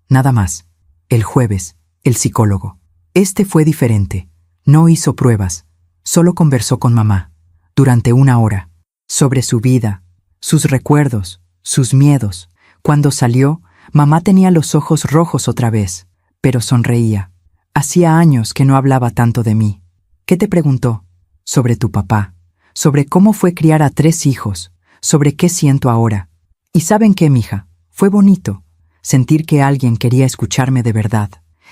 Nada más. El jueves, el psicólogo. Este fue diferente. No hizo pruebas. Solo conversó con mamá. Durante 1 hora. Sobre su vida, sus recuerdos, sus miedos. Cuando salió, mamá tenía los ojos rojos otra vez, pero sonreía. Hacía años que no hablaba tanto de mí. ¿Qué te preguntó? Sobre tu papá, sobre cómo fue criar a 3 hijos, sobre qué siento ahora. ¿Y saben qué, mija? Fue bonito sentir que alguien quería escucharme de verdad.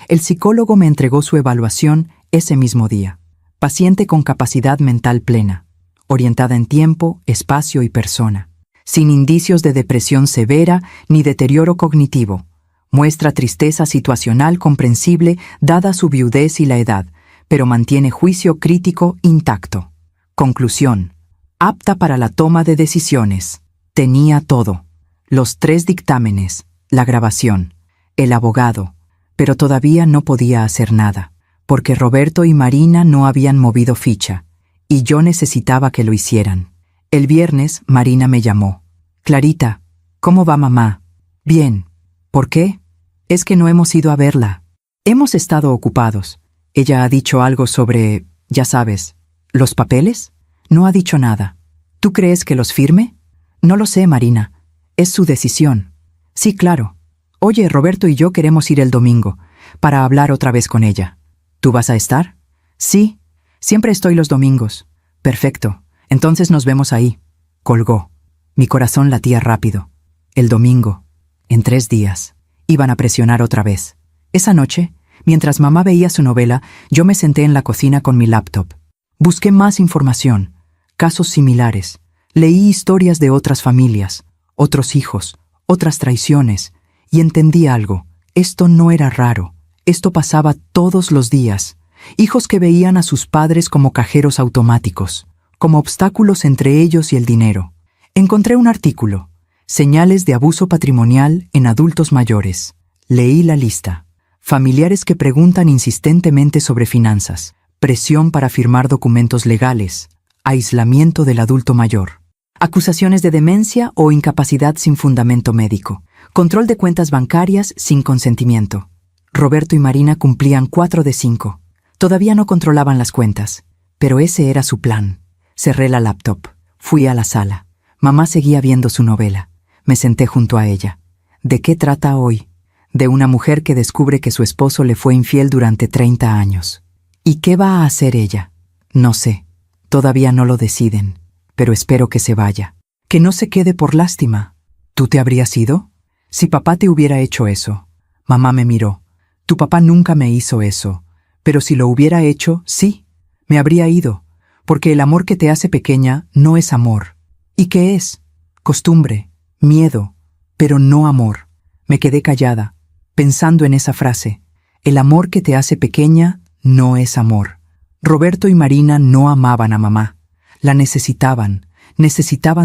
El psicólogo me entregó su evaluación ese mismo día. Paciente con capacidad mental plena, orientada en tiempo, espacio y persona, sin indicios de depresión severa ni deterioro cognitivo. Muestra tristeza situacional comprensible dada su viudez y la edad, pero mantiene juicio crítico intacto. Conclusión. Apta para la toma de decisiones. Tenía todo. Los 3 dictámenes, la grabación, el abogado, pero todavía no podía hacer nada, porque Roberto y Marina no habían movido ficha, y yo necesitaba que lo hicieran. El viernes, Marina me llamó. Clarita, ¿cómo va mamá? Bien. ¿Por qué? Es que no hemos ido a verla. Hemos estado ocupados. Ella ha dicho algo sobre, ya sabes, ¿los papeles? No ha dicho nada. ¿Tú crees que los firme? No lo sé, Marina. Es su decisión. Sí, claro. Oye, Roberto y yo queremos ir el domingo, para hablar otra vez con ella. ¿Tú vas a estar? Sí. Siempre estoy los domingos. Perfecto. Entonces nos vemos ahí. Colgó. Mi corazón latía rápido. El domingo. En 3 días. Iban a presionar otra vez. Esa noche, mientras mamá veía su novela, yo me senté en la cocina con mi laptop. Busqué más información, casos similares. Leí historias de otras familias, otros hijos, otras traiciones, y entendí algo. Esto no era raro. Esto pasaba todos los días. Hijos que veían a sus padres como cajeros automáticos, como obstáculos entre ellos y el dinero. Encontré un artículo, Señales de abuso patrimonial en adultos mayores. Leí la lista. Familiares que preguntan insistentemente sobre finanzas, presión para firmar documentos legales, aislamiento del adulto mayor, acusaciones de demencia o incapacidad sin fundamento médico, control de cuentas bancarias sin consentimiento. Roberto y Marina cumplían 4 de 5. Todavía no controlaban las cuentas, pero ese era su plan. Cerré la laptop. Fui a la sala. Mamá seguía viendo su novela. Me senté junto a ella. ¿De qué trata hoy? De una mujer que descubre que su esposo le fue infiel durante 30 años. ¿Y qué va a hacer ella? No sé. Todavía no lo deciden, pero espero que se vaya. Que no se quede por lástima. ¿Tú te habrías ido? Si papá te hubiera hecho eso. Mamá me miró. Tu papá nunca me hizo eso. Pero si lo hubiera hecho, sí, me habría ido. Porque el amor que te hace pequeña no es amor. ¿Y qué es? Costumbre, miedo, pero no amor. Me quedé callada, pensando en esa frase. El amor que te hace pequeña no es amor. Roberto y Marina no amaban a mamá. La necesitaban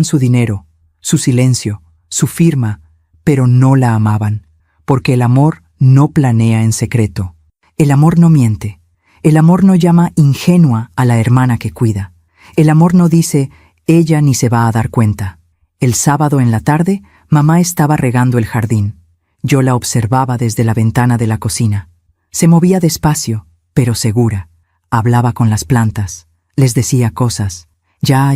su dinero, su silencio, su firma, pero no la amaban, porque el amor no planea en secreto. El amor no miente. El amor no llama ingenua a la hermana que cuida. El amor no dice, ella ni se va a dar cuenta. El sábado en la tarde, mamá estaba regando el jardín. Yo la observaba desde la ventana de la cocina. Se movía despacio, pero segura. Hablaba con las plantas. Les decía cosas. Ya,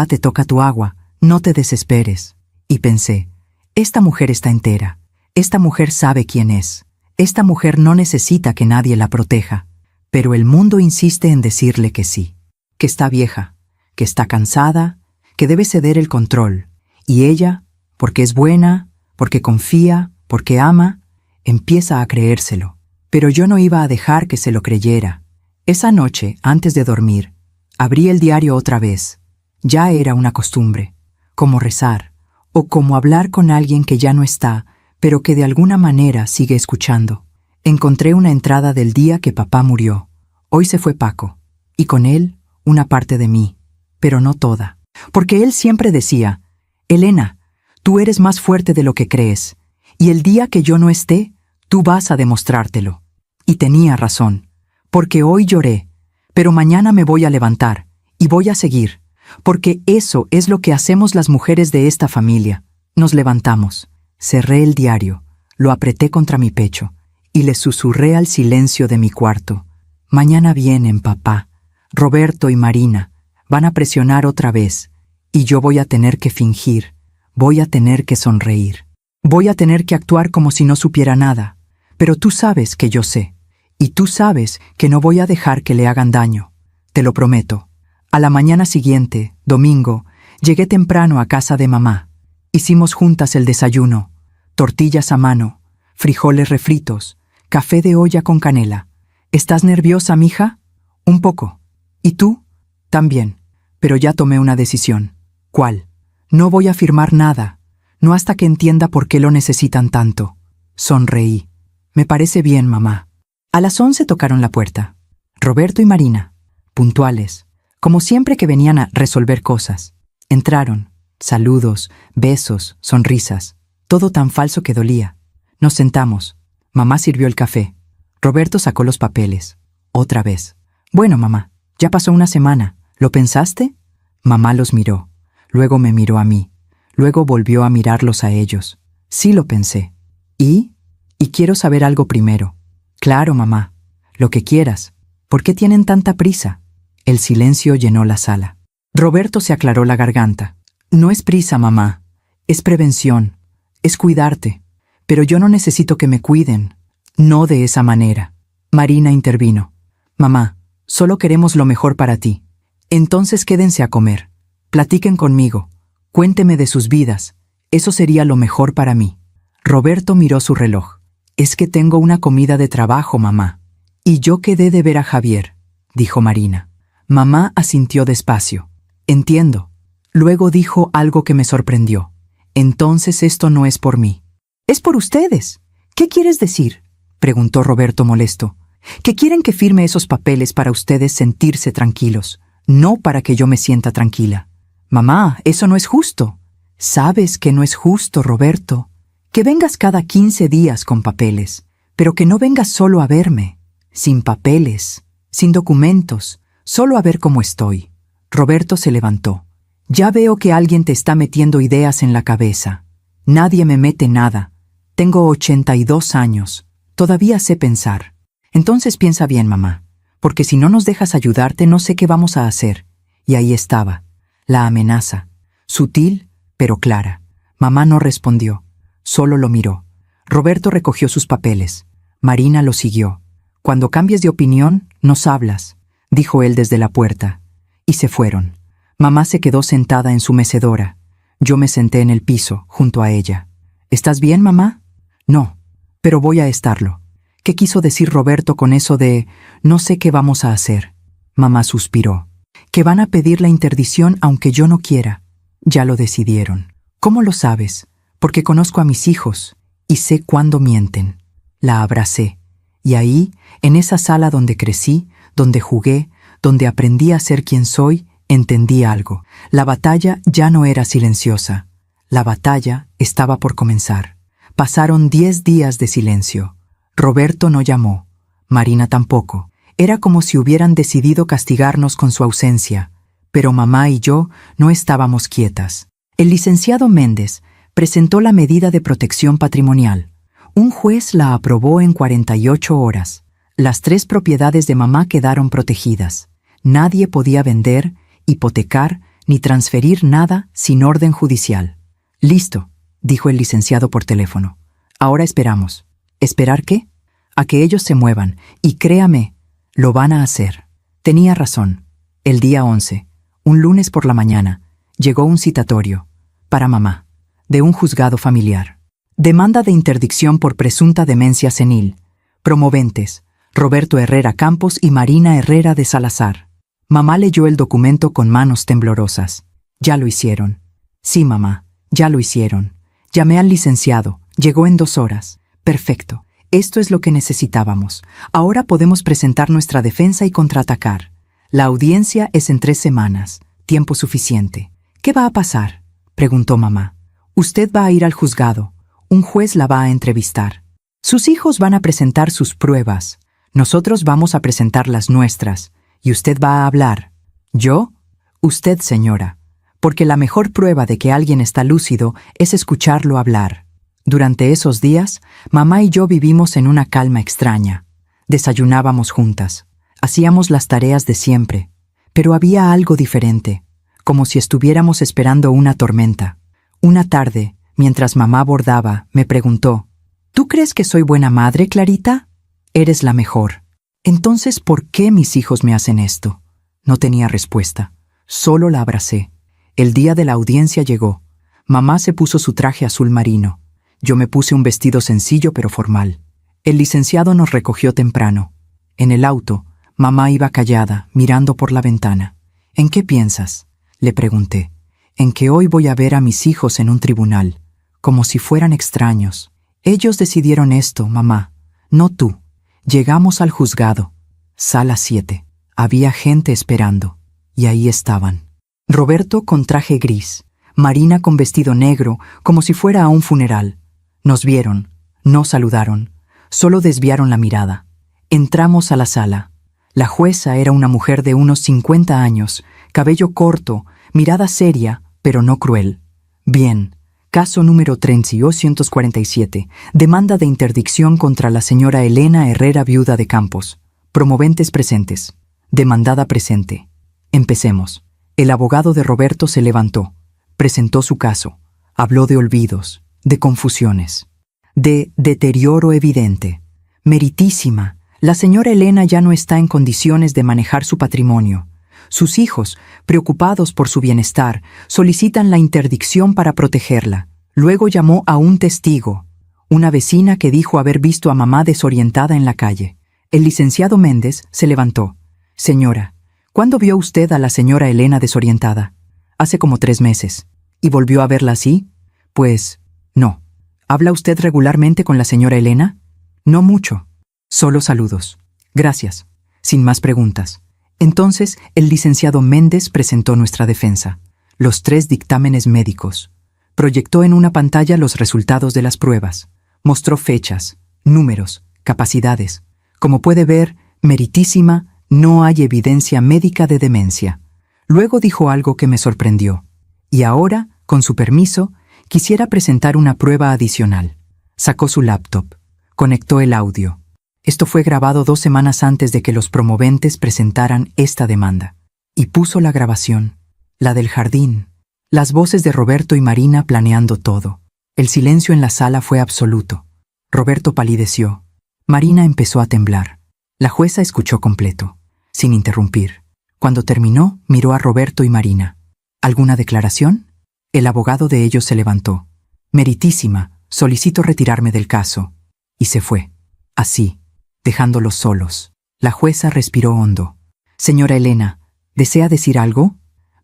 te toca tu agua. No te desesperes. Y pensé, esta mujer está entera. Esta mujer sabe quién es. Esta mujer no necesita que nadie la proteja. Pero el mundo insiste en decirle que sí. Que está vieja. Que está cansada. Que debe ceder el control. Y ella, porque es buena, porque confía, porque ama, empieza a creérselo. Pero yo no iba a dejar que se lo creyera. Esa noche, antes de dormir, abrí el diario otra vez. Ya era una costumbre, como rezar, o como hablar con alguien que ya no está, pero que de alguna manera sigue escuchando. Encontré una entrada del día que papá murió. Hoy se fue Paco, y con él una parte de mí, pero no toda. Porque él siempre decía, Elena, Tú eres más fuerte de lo que crees, y el día que yo no esté, tú vas a demostrártelo. Y tenía razón, porque hoy lloré, pero mañana me voy a levantar, y voy a seguir, porque eso es lo que hacemos las mujeres de esta familia. Nos levantamos, cerré el diario, lo apreté contra mi pecho, y le susurré al silencio de mi cuarto. Mañana vienen, papá. Roberto y Marina van a presionar otra vez, y yo voy a tener que fingir, voy a tener que sonreír. Voy a tener que actuar como si no supiera nada, pero tú sabes que yo sé, y tú sabes que no voy a dejar que le hagan daño. Te lo prometo. A la mañana siguiente, domingo, llegué temprano a casa de mamá. Hicimos juntas el desayuno, tortillas a mano, frijoles refritos, café de olla con canela. ¿Estás nerviosa, mija? Un poco. ¿Y tú? También. Pero ya tomé una decisión. ¿Cuál? No voy a firmar nada, no hasta que entienda por qué lo necesitan tanto. Sonreí. Me parece bien, mamá. A las 11 tocaron la puerta. Roberto y Marina, puntuales, como siempre que venían a resolver cosas. Entraron. Saludos, besos, sonrisas. Todo tan falso que dolía. Nos sentamos. Mamá sirvió el café. Roberto sacó los papeles. Otra vez. Bueno, mamá, ya pasó una semana. ¿Lo pensaste? Mamá los miró. Luego me miró a mí. Luego volvió a mirarlos a ellos. Sí lo pensé. ¿Y? Y quiero saber algo primero. Claro, mamá. Lo que quieras. ¿Por qué tienen tanta prisa? El silencio llenó la sala. Roberto se aclaró la garganta. No es prisa, mamá. Es prevención. Es cuidarte. Pero yo no necesito que me cuiden. No de esa manera. Marina intervino. Mamá, solo queremos lo mejor para ti. Entonces quédense a comer. Platiquen conmigo. Cuénteme de sus vidas. Eso sería lo mejor para mí. Roberto miró su reloj. Es que tengo una comida de trabajo, mamá. Y yo quedé de ver a Javier, dijo Marina. Mamá asintió despacio. Entiendo. Luego dijo algo que me sorprendió. Entonces esto no es por mí. Es por ustedes. ¿Qué quieres decir? Preguntó Roberto molesto. Que quieren que firme esos papeles para ustedes sentirse tranquilos, no para que yo me sienta tranquila. Mamá, eso no es justo. Sabes que no es justo, Roberto. Que vengas cada 15 días con papeles, pero que no vengas solo a verme, sin papeles, sin documentos, solo a ver cómo estoy. Roberto se levantó. Ya veo que alguien te está metiendo ideas en la cabeza. Nadie me mete nada. Tengo 82 años. Todavía sé pensar. Entonces piensa bien, mamá, porque si no nos dejas ayudarte no sé qué vamos a hacer. Y ahí estaba, la amenaza, sutil pero clara. Mamá no respondió, solo lo miró. Roberto recogió sus papeles. Marina lo siguió. Cuando cambies de opinión, nos hablas, dijo él desde la puerta. Y se fueron. Mamá se quedó sentada en su mecedora. Yo me senté en el piso, junto a ella. ¿Estás bien, mamá? No, pero voy a estarlo. ¿Qué quiso decir Roberto con eso de no sé qué vamos a hacer? Mamá suspiró. Que van a pedir la interdicción aunque yo no quiera. Ya lo decidieron. ¿Cómo lo sabes? Porque conozco a mis hijos y sé cuándo mienten. La abracé. Y ahí, en esa sala donde crecí, donde jugué, donde aprendí a ser quien soy, entendí algo. La batalla ya no era silenciosa. La batalla estaba por comenzar. Pasaron 10 días de silencio. Roberto no llamó. Marina tampoco. Era como si hubieran decidido castigarnos con su ausencia. Pero mamá y yo no estábamos quietas. El licenciado Méndez presentó la medida de protección patrimonial. Un juez la aprobó en 48 horas. Las 3 propiedades de mamá quedaron protegidas. Nadie podía vender, hipotecar ni transferir nada sin orden judicial. Listo, dijo el licenciado por teléfono. Ahora esperamos. ¿Esperar qué? A que ellos se muevan, y créame, lo van a hacer. Tenía razón. El día 11, un lunes por la mañana, llegó un citatorio, para mamá, de un juzgado familiar. Demanda de interdicción por presunta demencia senil. Promoventes, Roberto Herrera Campos y Marina Herrera de Salazar. Mamá leyó el documento con manos temblorosas. Ya lo hicieron. Sí, mamá, ya lo hicieron. Llamé al licenciado. Llegó en 2 horas. Perfecto. Esto es lo que necesitábamos. Ahora podemos presentar nuestra defensa y contraatacar. La audiencia es en 3 semanas. Tiempo suficiente. ¿Qué va a pasar?, preguntó mamá. Usted va a ir al juzgado. Un juez la va a entrevistar. Sus hijos van a presentar sus pruebas. Nosotros vamos a presentar las nuestras. Y usted va a hablar. ¿Yo? Usted, señora. Porque la mejor prueba de que alguien está lúcido es escucharlo hablar. Durante esos días, mamá y yo vivimos en una calma extraña. Desayunábamos juntas. Hacíamos las tareas de siempre. Pero había algo diferente, como si estuviéramos esperando una tormenta. Una tarde, mientras mamá bordaba, me preguntó: ¿Tú crees que soy buena madre, Clarita? Eres la mejor. Entonces, ¿por qué mis hijos me hacen esto? No tenía respuesta. Solo la abracé. El día de la audiencia llegó. Mamá se puso su traje azul marino. Yo me puse un vestido sencillo pero formal. El licenciado nos recogió temprano. En el auto, mamá iba callada, mirando por la ventana. ¿En qué piensas?, le pregunté. En que hoy voy a ver a mis hijos en un tribunal, como si fueran extraños. Ellos decidieron esto, mamá, no tú. Llegamos al juzgado. Sala 7. Había gente esperando, y ahí estaban. Roberto con traje gris, Marina con vestido negro, como si fuera a un funeral. Nos vieron, no saludaron, solo desviaron la mirada. Entramos a la sala. La jueza era una mujer de unos 50 años, cabello corto, mirada seria, pero no cruel. Bien, caso número 3847, demanda de interdicción contra la señora Elena Herrera, viuda de Campos. Promoventes presentes. Demandada presente. Empecemos. El abogado de Roberto se levantó, presentó su caso, habló de olvidos, de confusiones, de deterioro evidente. Meritísima, la señora Elena ya no está en condiciones de manejar su patrimonio. Sus hijos, preocupados por su bienestar, solicitan la interdicción para protegerla. Luego llamó a un testigo, una vecina que dijo haber visto a mamá desorientada en la calle. El licenciado Méndez se levantó. Señora, ¿cuándo vio usted a la señora Elena desorientada? Hace como 3 meses. ¿Y volvió a verla así? Pues, no. ¿Habla usted regularmente con la señora Elena? No mucho. Solo saludos. Gracias. Sin más preguntas. Entonces, el licenciado Méndez presentó nuestra defensa, los 3 dictámenes médicos. Proyectó en una pantalla los resultados de las pruebas. Mostró fechas, números, capacidades. Como puede ver, meritísima, no hay evidencia médica de demencia. Luego dijo algo que me sorprendió. Y ahora, con su permiso, quisiera presentar una prueba adicional. Sacó su laptop. Conectó el audio. Esto fue grabado 2 semanas antes de que los promoventes presentaran esta demanda. Y puso la grabación, la del jardín, las voces de Roberto y Marina planeando todo. El silencio en la sala fue absoluto. Roberto palideció. Marina empezó a temblar. La jueza escuchó completo, sin interrumpir. Cuando terminó, miró a Roberto y Marina. ¿Alguna declaración? El abogado de ellos se levantó. Meritísima, solicito retirarme del caso. Y se fue. Así, dejándolos solos. La jueza respiró hondo. Señora Elena, ¿desea decir algo?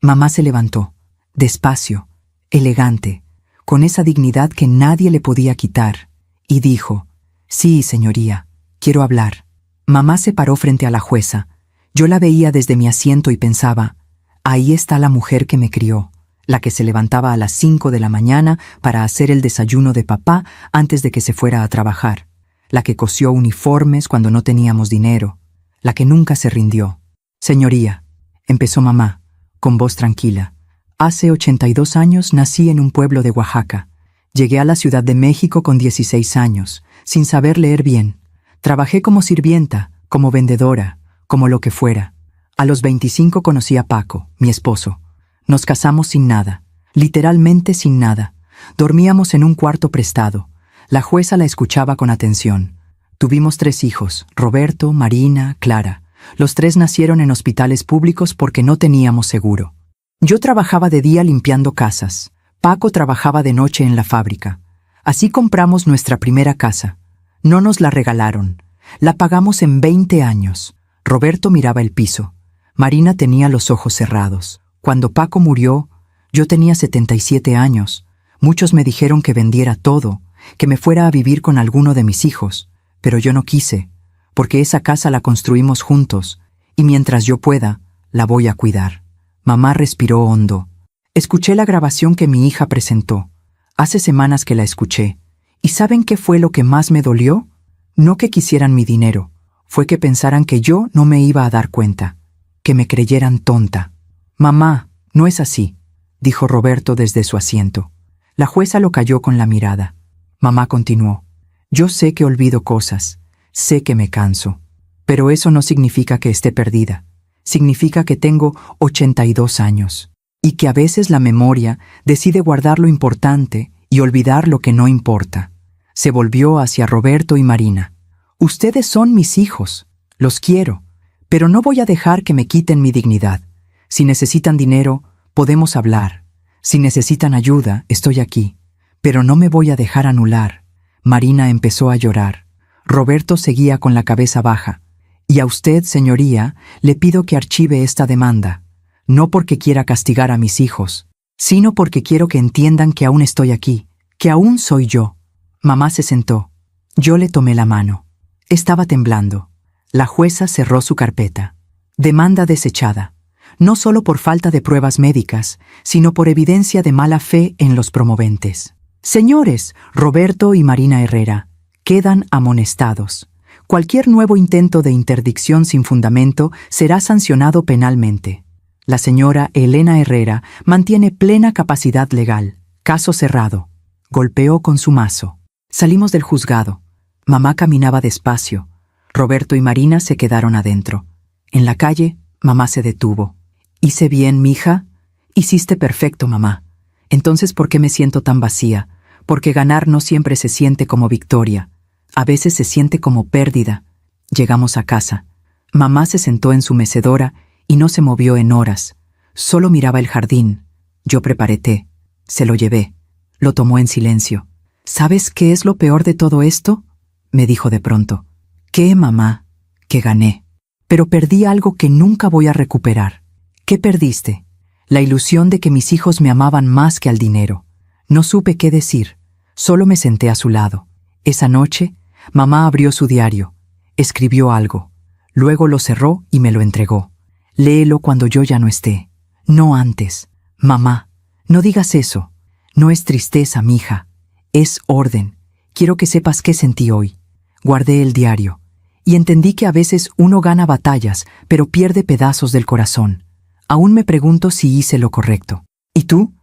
Mamá se levantó, despacio, elegante, con esa dignidad que nadie le podía quitar, y dijo: Sí, señoría, quiero hablar. Mamá se paró frente a la jueza. Yo la veía desde mi asiento y pensaba: ahí está la mujer que me crió, la que se levantaba a las 5 de la mañana para hacer el desayuno de papá antes de que se fuera a trabajar, la que cosió uniformes cuando no teníamos dinero, la que nunca se rindió. Señoría, empezó mamá, con voz tranquila, hace 82 años nací en un pueblo de Oaxaca. Llegué a la Ciudad de México con 16 años, sin saber leer bien. Trabajé como sirvienta, como vendedora, como lo que fuera. A los 25 conocí a Paco, mi esposo. Nos casamos sin nada, literalmente sin nada. Dormíamos en un cuarto prestado. La jueza la escuchaba con atención. Tuvimos 3 hijos, Roberto, Marina, Clara. Los 3 nacieron en hospitales públicos porque no teníamos seguro. Yo trabajaba de día limpiando casas. Paco trabajaba de noche en la fábrica. Así compramos nuestra primera casa. No nos la regalaron. La pagamos en 20 años. Roberto miraba el piso. Marina tenía los ojos cerrados. Cuando Paco murió, yo tenía 77 años. Muchos me dijeron que vendiera todo, que me fuera a vivir con alguno de mis hijos, pero yo no quise, porque esa casa la construimos juntos, y mientras yo pueda, la voy a cuidar. Mamá respiró hondo. Escuché la grabación que mi hija presentó. Hace semanas que la escuché. ¿Y saben qué fue lo que más me dolió? No que quisieran mi dinero, fue que pensaran que yo no me iba a dar cuenta, que me creyeran tonta. Mamá, no es así, dijo Roberto desde su asiento. La jueza lo calló con la mirada. Mamá continuó. Yo sé que olvido cosas, sé que me canso, pero eso no significa que esté perdida. Significa que tengo 82 años y que a veces la memoria decide guardar lo importante y olvidar lo que no importa. Se volvió hacia Roberto y Marina. Ustedes son mis hijos, los quiero, pero no voy a dejar que me quiten mi dignidad. Si necesitan dinero, podemos hablar. Si necesitan ayuda, estoy aquí, pero no me voy a dejar anular. Marina empezó a llorar. Roberto seguía con la cabeza baja. Y a usted, señoría, le pido que archive esta demanda, no porque quiera castigar a mis hijos, sino porque quiero que entiendan que aún estoy aquí, que aún soy yo. Mamá se sentó. Yo le tomé la mano. Estaba temblando. La jueza cerró su carpeta. Demanda desechada, no solo por falta de pruebas médicas, sino por evidencia de mala fe en los promoventes. Señores, Roberto y Marina Herrera, quedan amonestados. Cualquier nuevo intento de interdicción sin fundamento será sancionado penalmente. La señora Elena Herrera mantiene plena capacidad legal. Caso cerrado. Golpeó con su mazo. Salimos del juzgado. Mamá caminaba despacio. Roberto y Marina se quedaron adentro. En la calle, mamá se detuvo. ¿Hice bien, mija? Hiciste perfecto, mamá. Entonces, ¿por qué me siento tan vacía? Porque ganar no siempre se siente como victoria. A veces se siente como pérdida. Llegamos a casa. Mamá se sentó en su mecedora y no se movió en horas. Solo miraba el jardín. Yo preparé té. Se lo llevé. Lo tomó en silencio. ¿Sabes qué es lo peor de todo esto? Me dijo de pronto. ¿Qué, mamá? Que gané. Pero perdí algo que nunca voy a recuperar. ¿Qué perdiste? La ilusión de que mis hijos me amaban más que al dinero. No supe qué decir. Solo me senté a su lado. Esa noche, mamá abrió su diario. Escribió algo. Luego lo cerró y me lo entregó. Léelo cuando yo ya no esté. No antes. Mamá, no digas eso. No es tristeza, mija. Es orden. Quiero que sepas qué sentí hoy. Guardé el diario. Y entendí que a veces uno gana batallas, pero pierde pedazos del corazón. Aún me pregunto si hice lo correcto. ¿Y tú?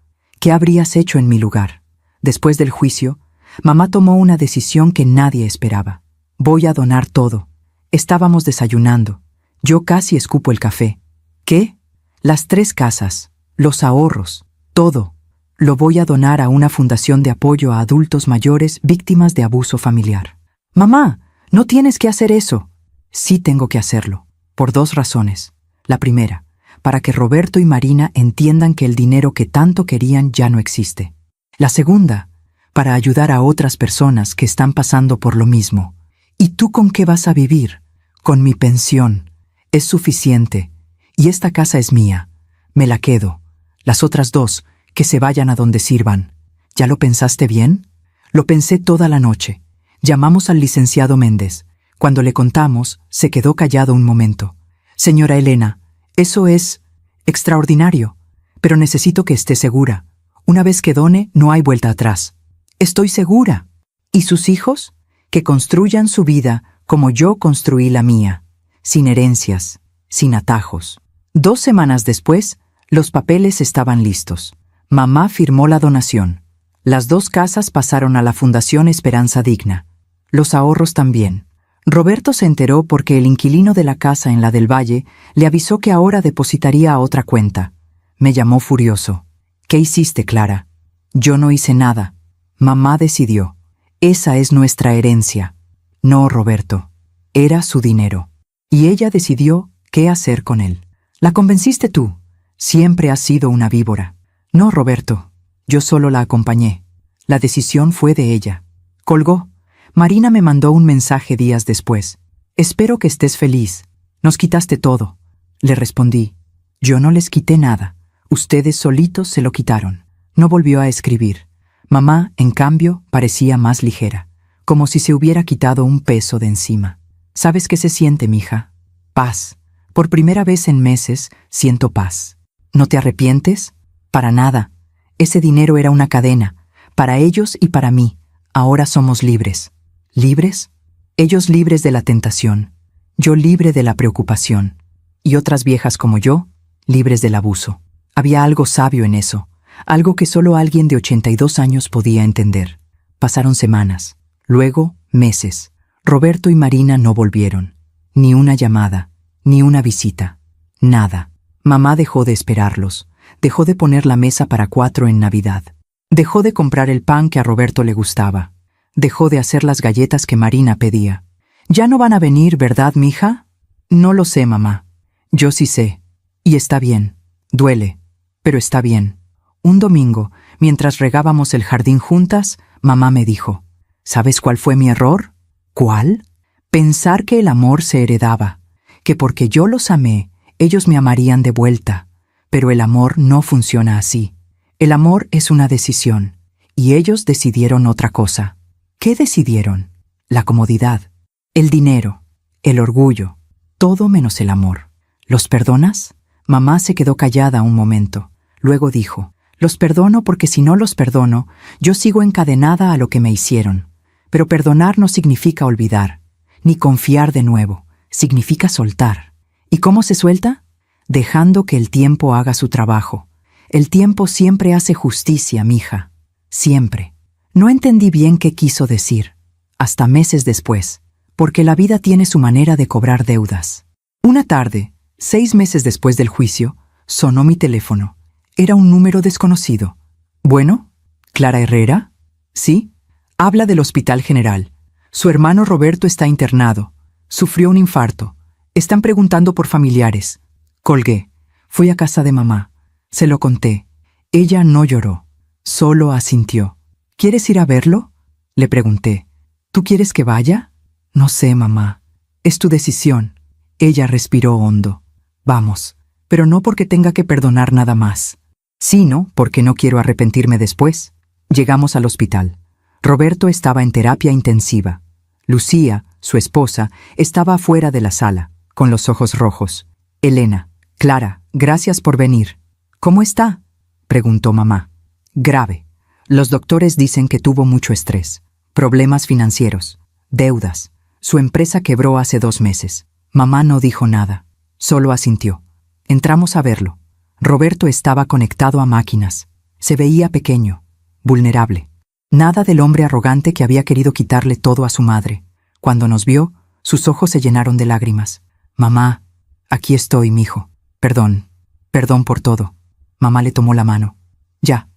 ¿Qué habrías hecho en mi lugar? Después del juicio, mamá tomó una decisión que nadie esperaba. Voy a donar todo. Estábamos desayunando. Yo casi escupo el café. ¿Qué? Las 3 casas, los ahorros, todo. Lo voy a donar a una fundación de apoyo a adultos mayores víctimas de abuso familiar. Mamá, no tienes que hacer eso. Sí tengo que hacerlo, por 2 razones. La primera, para que Roberto y Marina entiendan que el dinero que tanto querían ya no existe. La segunda, para ayudar a otras personas que están pasando por lo mismo. ¿Y tú con qué vas a vivir? Con mi pensión. Es suficiente. Y esta casa es mía. Me la quedo. Las otras 2, que se vayan a donde sirvan. ¿Ya lo pensaste bien? Lo pensé toda la noche. Llamamos al licenciado Méndez. Cuando le contamos, se quedó callado un momento. Señora Elena, eso es extraordinario, pero necesito que esté segura. Una vez que done, no hay vuelta atrás. Estoy segura. ¿Y sus hijos? Que construyan su vida como yo construí la mía, sin herencias, sin atajos. 2 semanas después, los papeles estaban listos. Mamá firmó la donación. Las 2 casas pasaron a la Fundación Esperanza Digna. Los ahorros también. Roberto se enteró porque el inquilino de la casa en la del Valle le avisó que ahora depositaría a otra cuenta. Me llamó furioso. ¿Qué hiciste, Clara? Yo no hice nada. Mamá decidió. Esa es nuestra herencia. No, Roberto. Era su dinero. Y ella decidió qué hacer con él. La convenciste tú. Siempre has sido una víbora. No, Roberto. Yo solo la acompañé. La decisión fue de ella. Colgó. Marina me mandó un mensaje días después. Espero que estés feliz. Nos quitaste todo. Le respondí. Yo no les quité nada. Ustedes solitos se lo quitaron. No volvió a escribir. Mamá, en cambio, parecía más ligera, como si se hubiera quitado un peso de encima. ¿Sabes qué se siente, mija? Paz. Por primera vez en meses, siento paz. ¿No te arrepientes? Para nada. Ese dinero era una cadena, Para ellos y para mí, ahora somos libres. ¿Libres? Ellos libres de la tentación, yo libre de la preocupación, y otras viejas como yo, libres del abuso. Había algo sabio en eso, algo que solo alguien de 82 años podía entender. Pasaron semanas, luego meses. Roberto y Marina no volvieron. Ni una llamada, ni una visita. Nada. Mamá dejó de esperarlos, dejó de poner la mesa para 4 en Navidad. Dejó de comprar el pan que a Roberto le gustaba. Dejó de hacer las galletas que Marina pedía. ¿Ya no van a venir, verdad, mija? No lo sé, mamá. Yo sí sé. Y está bien. Duele, pero está bien. Un domingo, mientras regábamos el jardín juntas, mamá me dijo, ¿sabes cuál fue mi error? ¿Cuál? Pensar que el amor se heredaba, que porque yo los amé, ellos me amarían de vuelta. Pero el amor no funciona así. El amor es una decisión, y ellos decidieron otra cosa. ¿Qué decidieron? La comodidad, el dinero, el orgullo, todo menos el amor. ¿Los perdonas? Mamá se quedó callada un momento. Luego dijo, los perdono porque si no los perdono, yo sigo encadenada a lo que me hicieron. Pero perdonar no significa olvidar, ni confiar de nuevo, significa soltar. ¿Y cómo se suelta? Dejando que el tiempo haga su trabajo. El tiempo siempre hace justicia, mija. Siempre. No entendí bien qué quiso decir, hasta meses después, porque la vida tiene su manera de cobrar deudas. Una tarde, 6 meses después del juicio, sonó mi teléfono. Era un número desconocido. ¿Bueno? ¿Clara Herrera? ¿Sí? Habla del Hospital General. Su hermano Roberto está internado. Sufrió un infarto. Están preguntando por familiares. Colgué. Fui a casa de mamá. Se lo conté. Ella no lloró. Solo asintió. ¿Quieres ir a verlo? Le pregunté. ¿Tú quieres que vaya? No sé, mamá. Es tu decisión. Ella respiró hondo. Vamos, pero no porque tenga que perdonar nada más, sino porque no quiero arrepentirme después. Llegamos al hospital. Roberto estaba en terapia intensiva. Lucía, su esposa, estaba afuera de la sala, con los ojos rojos. Elena, Clara, gracias por venir. ¿Cómo está? Preguntó mamá. Grave. Los doctores dicen que tuvo mucho estrés, problemas financieros, deudas. Su empresa quebró hace 2 meses. Mamá no dijo nada, solo asintió. Entramos a verlo. Roberto estaba conectado a máquinas. Se veía pequeño, vulnerable. Nada del hombre arrogante que había querido quitarle todo a su madre. Cuando nos vio, sus ojos se llenaron de lágrimas. Mamá, aquí estoy, mijo. Perdón por todo. Mamá le tomó la mano. Ya,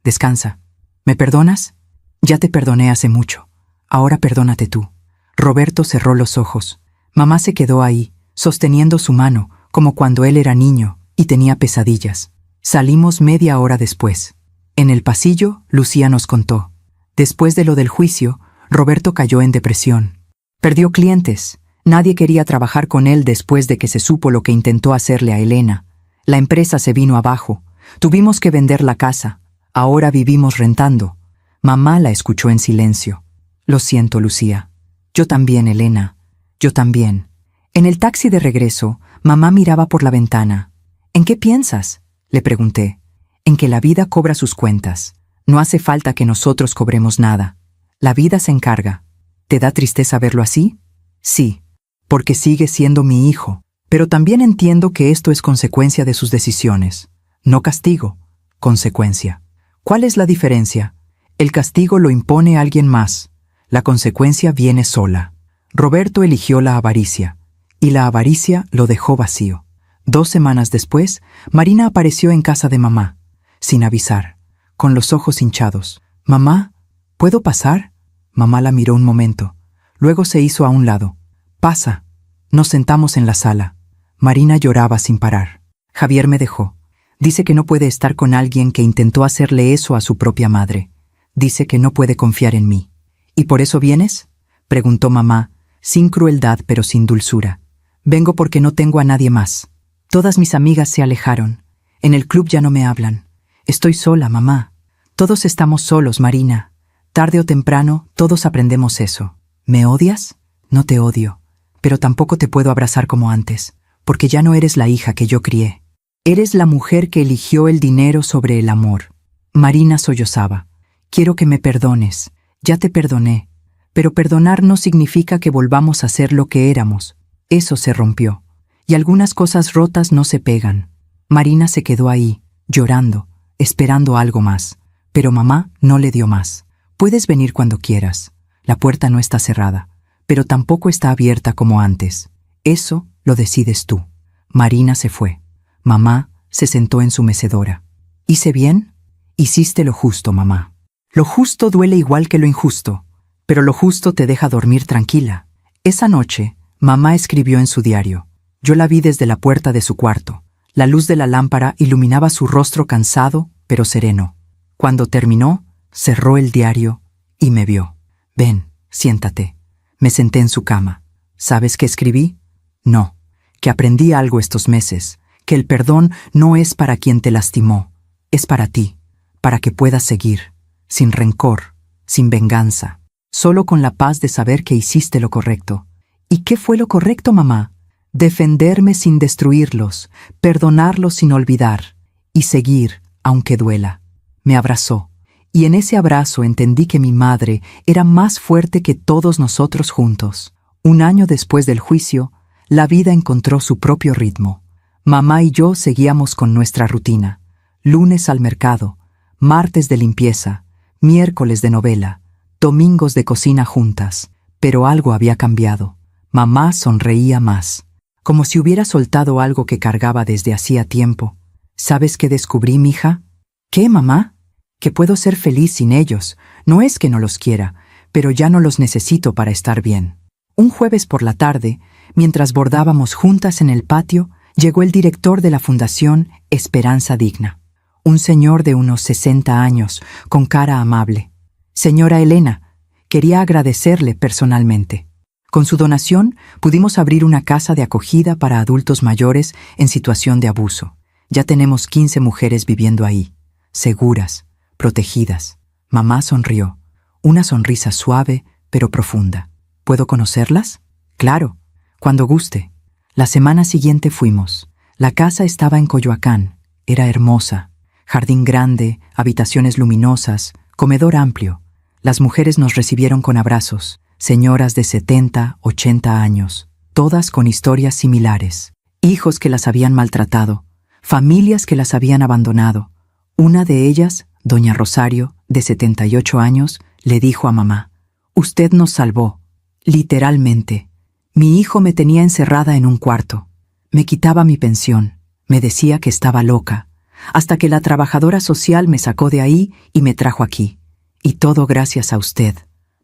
descansa. ¿Me perdonas? Ya te perdoné hace mucho. Ahora perdónate tú. Roberto cerró los ojos. Mamá se quedó ahí, sosteniendo su mano, como cuando él era niño y tenía pesadillas. Salimos media hora después. En el pasillo, Lucía nos contó. Después de lo del juicio, Roberto cayó en depresión. Perdió clientes. Nadie quería trabajar con él después de que se supo lo que intentó hacerle a Elena. La empresa se vino abajo. Tuvimos que vender la casa. Ahora vivimos rentando. Mamá la escuchó en silencio. Lo siento, Lucía. Yo también, Elena. Yo también. En el taxi de regreso, mamá miraba por la ventana. ¿En qué piensas?, le pregunté. En que la vida cobra sus cuentas. No hace falta que nosotros cobremos nada. La vida se encarga. ¿Te da tristeza verlo así? Sí, porque sigue siendo mi hijo. Pero también entiendo que esto es consecuencia de sus decisiones. No castigo, consecuencia. ¿Cuál es la diferencia? El castigo lo impone alguien más. La consecuencia viene sola. Roberto eligió la avaricia, y la avaricia lo dejó vacío. 2 semanas después, Marina apareció en casa de mamá, sin avisar, con los ojos hinchados. «Mamá, ¿puedo pasar?» Mamá la miró un momento, luego se hizo a un lado. «Pasa». Nos sentamos en la sala. Marina lloraba sin parar. Javier me dejó. Dice que no puede estar con alguien que intentó hacerle eso a su propia madre. Dice que no puede confiar en mí. «¿Y por eso vienes?», preguntó mamá, sin crueldad pero sin dulzura. «Vengo porque no tengo a nadie más. Todas mis amigas se alejaron. En el club ya no me hablan. Estoy sola, mamá. Todos estamos solos, Marina. Tarde o temprano, todos aprendemos eso. ¿Me odias? No te odio. Pero tampoco te puedo abrazar como antes, porque ya no eres la hija que yo crié. Eres la mujer que eligió el dinero sobre el amor». Marina sollozaba. Quiero que me perdones. Ya te perdoné. Pero perdonar no significa que volvamos a ser lo que éramos. Eso se rompió. Y algunas cosas rotas no se pegan. Marina se quedó ahí, llorando, esperando algo más. Pero mamá no le dio más. Puedes venir cuando quieras. La puerta no está cerrada, pero tampoco está abierta como antes. Eso lo decides tú. Marina se fue. Mamá se sentó en su mecedora. ¿Hice bien? Hiciste lo justo, mamá. Lo justo duele igual que lo injusto, pero lo justo te deja dormir tranquila. Esa noche, mamá escribió en su diario. Yo la vi desde la puerta de su cuarto. La luz de la lámpara iluminaba su rostro cansado, pero sereno. Cuando terminó, cerró el diario y me vio. Ven, siéntate. Me senté en su cama. ¿Sabes qué escribí? No, que aprendí algo estos meses, que el perdón no es para quien te lastimó, es para ti, para que puedas seguir, sin rencor, sin venganza, solo con la paz de saber que hiciste lo correcto. ¿Y qué fue lo correcto, mamá? Defenderme sin destruirlos, perdonarlos sin olvidar, y seguir, aunque duela. Me abrazó, y en ese abrazo entendí que mi madre era más fuerte que todos nosotros juntos. Un año después del juicio, la vida encontró su propio ritmo. Mamá y yo seguíamos con nuestra rutina. Lunes al mercado, martes de limpieza, miércoles de novela, domingos de cocina juntas. Pero algo había cambiado. Mamá sonreía más, como si hubiera soltado algo que cargaba desde hacía tiempo. ¿Sabes qué descubrí, mija? ¿Qué, mamá? Que puedo ser feliz sin ellos. No es que no los quiera, pero ya no los necesito para estar bien. Un jueves por la tarde, mientras bordábamos juntas en el patio, llegó el director de la Fundación Esperanza Digna. Un señor de unos 60 años, con cara amable. Señora Elena, quería agradecerle personalmente. Con su donación pudimos abrir una casa de acogida para adultos mayores en situación de abuso. Ya tenemos 15 mujeres viviendo ahí, seguras, protegidas. Mamá sonrió, una sonrisa suave pero profunda. ¿Puedo conocerlas? Claro, cuando guste. La semana siguiente fuimos. La casa estaba en Coyoacán. Era hermosa. Jardín grande, habitaciones luminosas, comedor amplio. Las mujeres nos recibieron con abrazos. Señoras de 70, 80 años, todas con historias similares. Hijos que las habían maltratado, familias que las habían abandonado. Una de ellas, doña Rosario, de 78 años, le dijo a mamá: «Usted nos salvó». Literalmente. Mi hijo me tenía encerrada en un cuarto. Me quitaba mi pensión. Me decía que estaba loca. Hasta que la trabajadora social me sacó de ahí y me trajo aquí. Y todo gracias a usted.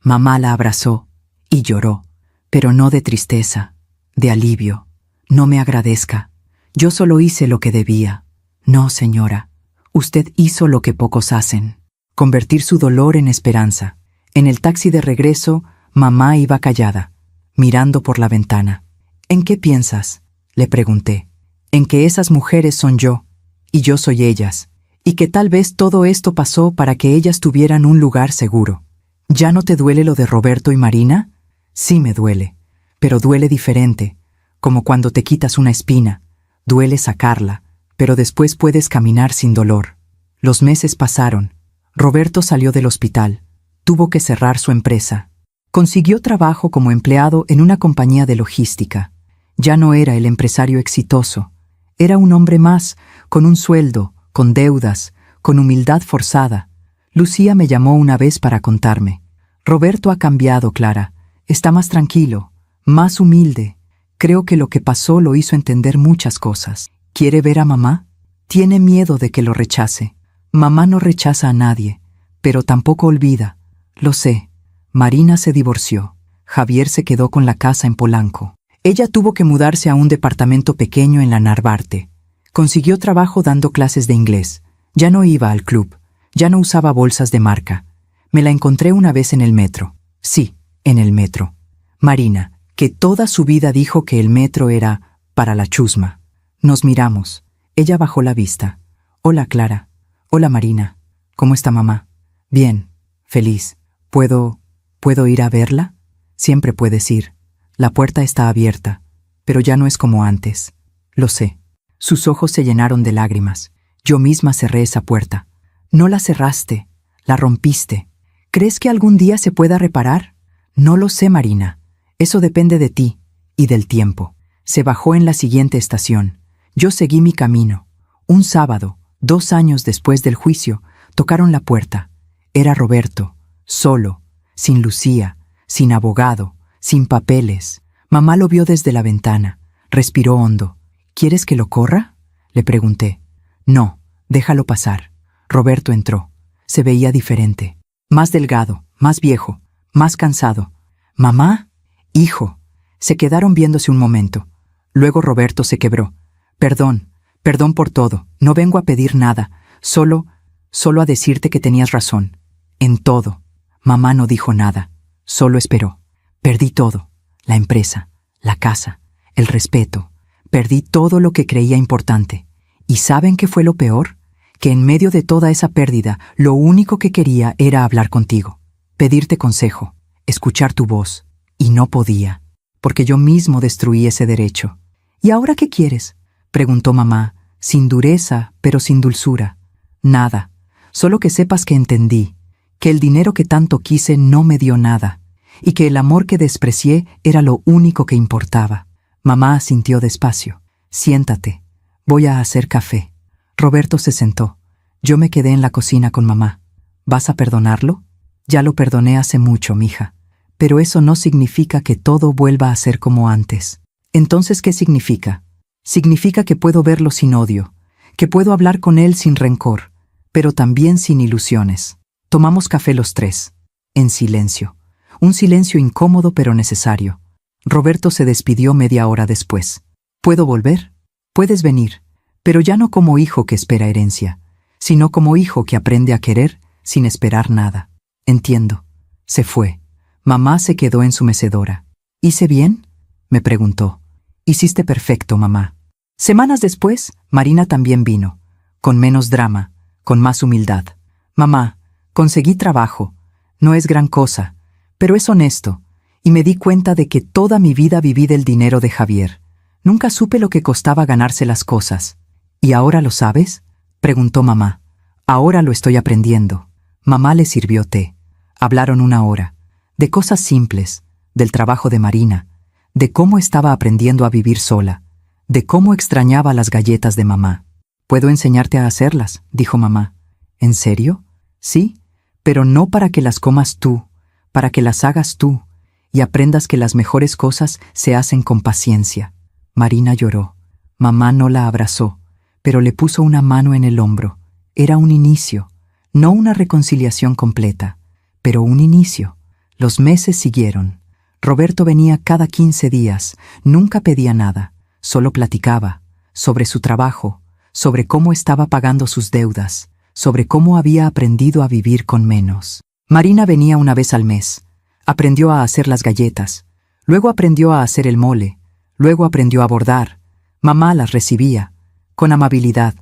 Mamá la abrazó y lloró, pero no de tristeza, de alivio. No me agradezca. Yo solo hice lo que debía. No, señora. Usted hizo lo que pocos hacen. Convertir su dolor en esperanza. En el taxi de regreso, mamá iba callada, mirando por la ventana. ¿En qué piensas?, le pregunté. En que esas mujeres son yo, y yo soy ellas, y que tal vez todo esto pasó para que ellas tuvieran un lugar seguro. ¿Ya no te duele lo de Roberto y Marina? Sí me duele, pero duele diferente, como cuando te quitas una espina. Duele sacarla, pero después puedes caminar sin dolor. Los meses pasaron. Roberto salió del hospital. Tuvo que cerrar su empresa. Consiguió trabajo como empleado en una compañía de logística. Ya no era el empresario exitoso. Era un hombre más, con un sueldo, con deudas, con humildad forzada. Lucía me llamó una vez para contarme: «Roberto ha cambiado, Clara. Está más tranquilo, más humilde. Creo que lo que pasó lo hizo entender muchas cosas. ¿Quiere ver a mamá? Tiene miedo de que lo rechace. Mamá no rechaza a nadie, pero tampoco olvida. Lo sé. Marina se divorció. Javier se quedó con la casa en Polanco. Ella tuvo que mudarse a un departamento pequeño en la Narvarte. Consiguió trabajo dando clases de inglés. Ya no iba al club. Ya no usaba bolsas de marca. Me la encontré una vez en el metro. Sí, en el metro. Marina, que toda su vida dijo que el metro era para la chusma. Nos miramos. Ella bajó la vista. «Hola, Clara». «Hola, Marina. ¿Cómo está mamá?» «Bien, feliz. ¿Puedo ir a verla?» «Siempre puedes ir. La puerta está abierta, pero ya no es como antes». «Lo sé». Sus ojos se llenaron de lágrimas. Yo misma cerré esa puerta. «No la cerraste. La rompiste. ¿Crees que algún día se pueda reparar? No lo sé, Marina. Eso depende de ti y del tiempo. Se bajó en la siguiente estación. Yo seguí mi camino. Un sábado, 2 años después del juicio, tocaron la puerta. Era Roberto, solo, sin Lucía, sin abogado, sin papeles. Mamá lo vio desde la ventana. Respiró hondo. ¿Quieres que lo corra?, le pregunté. No, déjalo pasar. Roberto entró. Se veía diferente. Más delgado, más viejo, más cansado. ¿Mamá? Hijo. Se quedaron viéndose un momento. Luego Roberto se quebró. Perdón por todo. No vengo a pedir nada. Solo a decirte que tenías razón. En todo. Mamá no dijo nada. Solo esperó. Perdí todo. La empresa, la casa, el respeto. Perdí todo lo que creía importante. ¿Y saben qué fue lo peor? Que en medio de toda esa pérdida, lo único que quería era hablar contigo, pedirte consejo, escuchar tu voz. Y no podía, porque yo mismo destruí ese derecho. ¿Y ahora qué quieres?, preguntó mamá, sin dureza, pero sin dulzura. Nada, solo que sepas que entendí, que el dinero que tanto quise no me dio nada, y que el amor que desprecié era lo único que importaba. Mamá asintió despacio. Siéntate, voy a hacer café. Roberto se sentó. Yo me quedé en la cocina con mamá. ¿Vas a perdonarlo? Ya lo perdoné hace mucho, mija. Pero eso no significa que todo vuelva a ser como antes. Entonces, ¿qué significa? Significa que puedo verlo sin odio, que puedo hablar con él sin rencor, pero también sin ilusiones. Tomamos café los tres, en silencio. Un silencio incómodo pero necesario. Roberto se despidió media hora después. ¿Puedo volver? Puedes venir, pero ya no como hijo que espera herencia, sino como hijo que aprende a querer sin esperar nada. Entiendo. Se fue. Mamá se quedó en su mecedora. ¿Hice bien?, me preguntó. Hiciste perfecto, mamá. Semanas después, Marina también vino, con menos drama, con más humildad. Mamá, conseguí trabajo. No es gran cosa, pero es honesto, y me di cuenta de que toda mi vida viví del dinero de Javier. Nunca supe lo que costaba ganarse las cosas. ¿Y ahora lo sabes?, preguntó mamá. Ahora lo estoy aprendiendo. Mamá le sirvió té. Hablaron 1 hora, de cosas simples, del trabajo de Marina, de cómo estaba aprendiendo a vivir sola, de cómo extrañaba las galletas de mamá. «Puedo enseñarte a hacerlas», dijo mamá. ¿En serio? Sí, pero no para que las comas tú, para que las hagas tú, y aprendas que las mejores cosas se hacen con paciencia. Marina lloró. Mamá no la abrazó, pero le puso una mano en el hombro. Era un inicio, no una reconciliación completa, pero un inicio. Los meses siguieron. Roberto venía cada 15 días, nunca pedía nada, solo platicaba, sobre su trabajo, sobre cómo estaba pagando sus deudas, sobre cómo había aprendido a vivir con menos. Marina venía 1 vez al mes. Aprendió a hacer las galletas, luego aprendió a hacer el mole, luego aprendió a bordar. Mamá las recibía, con amabilidad,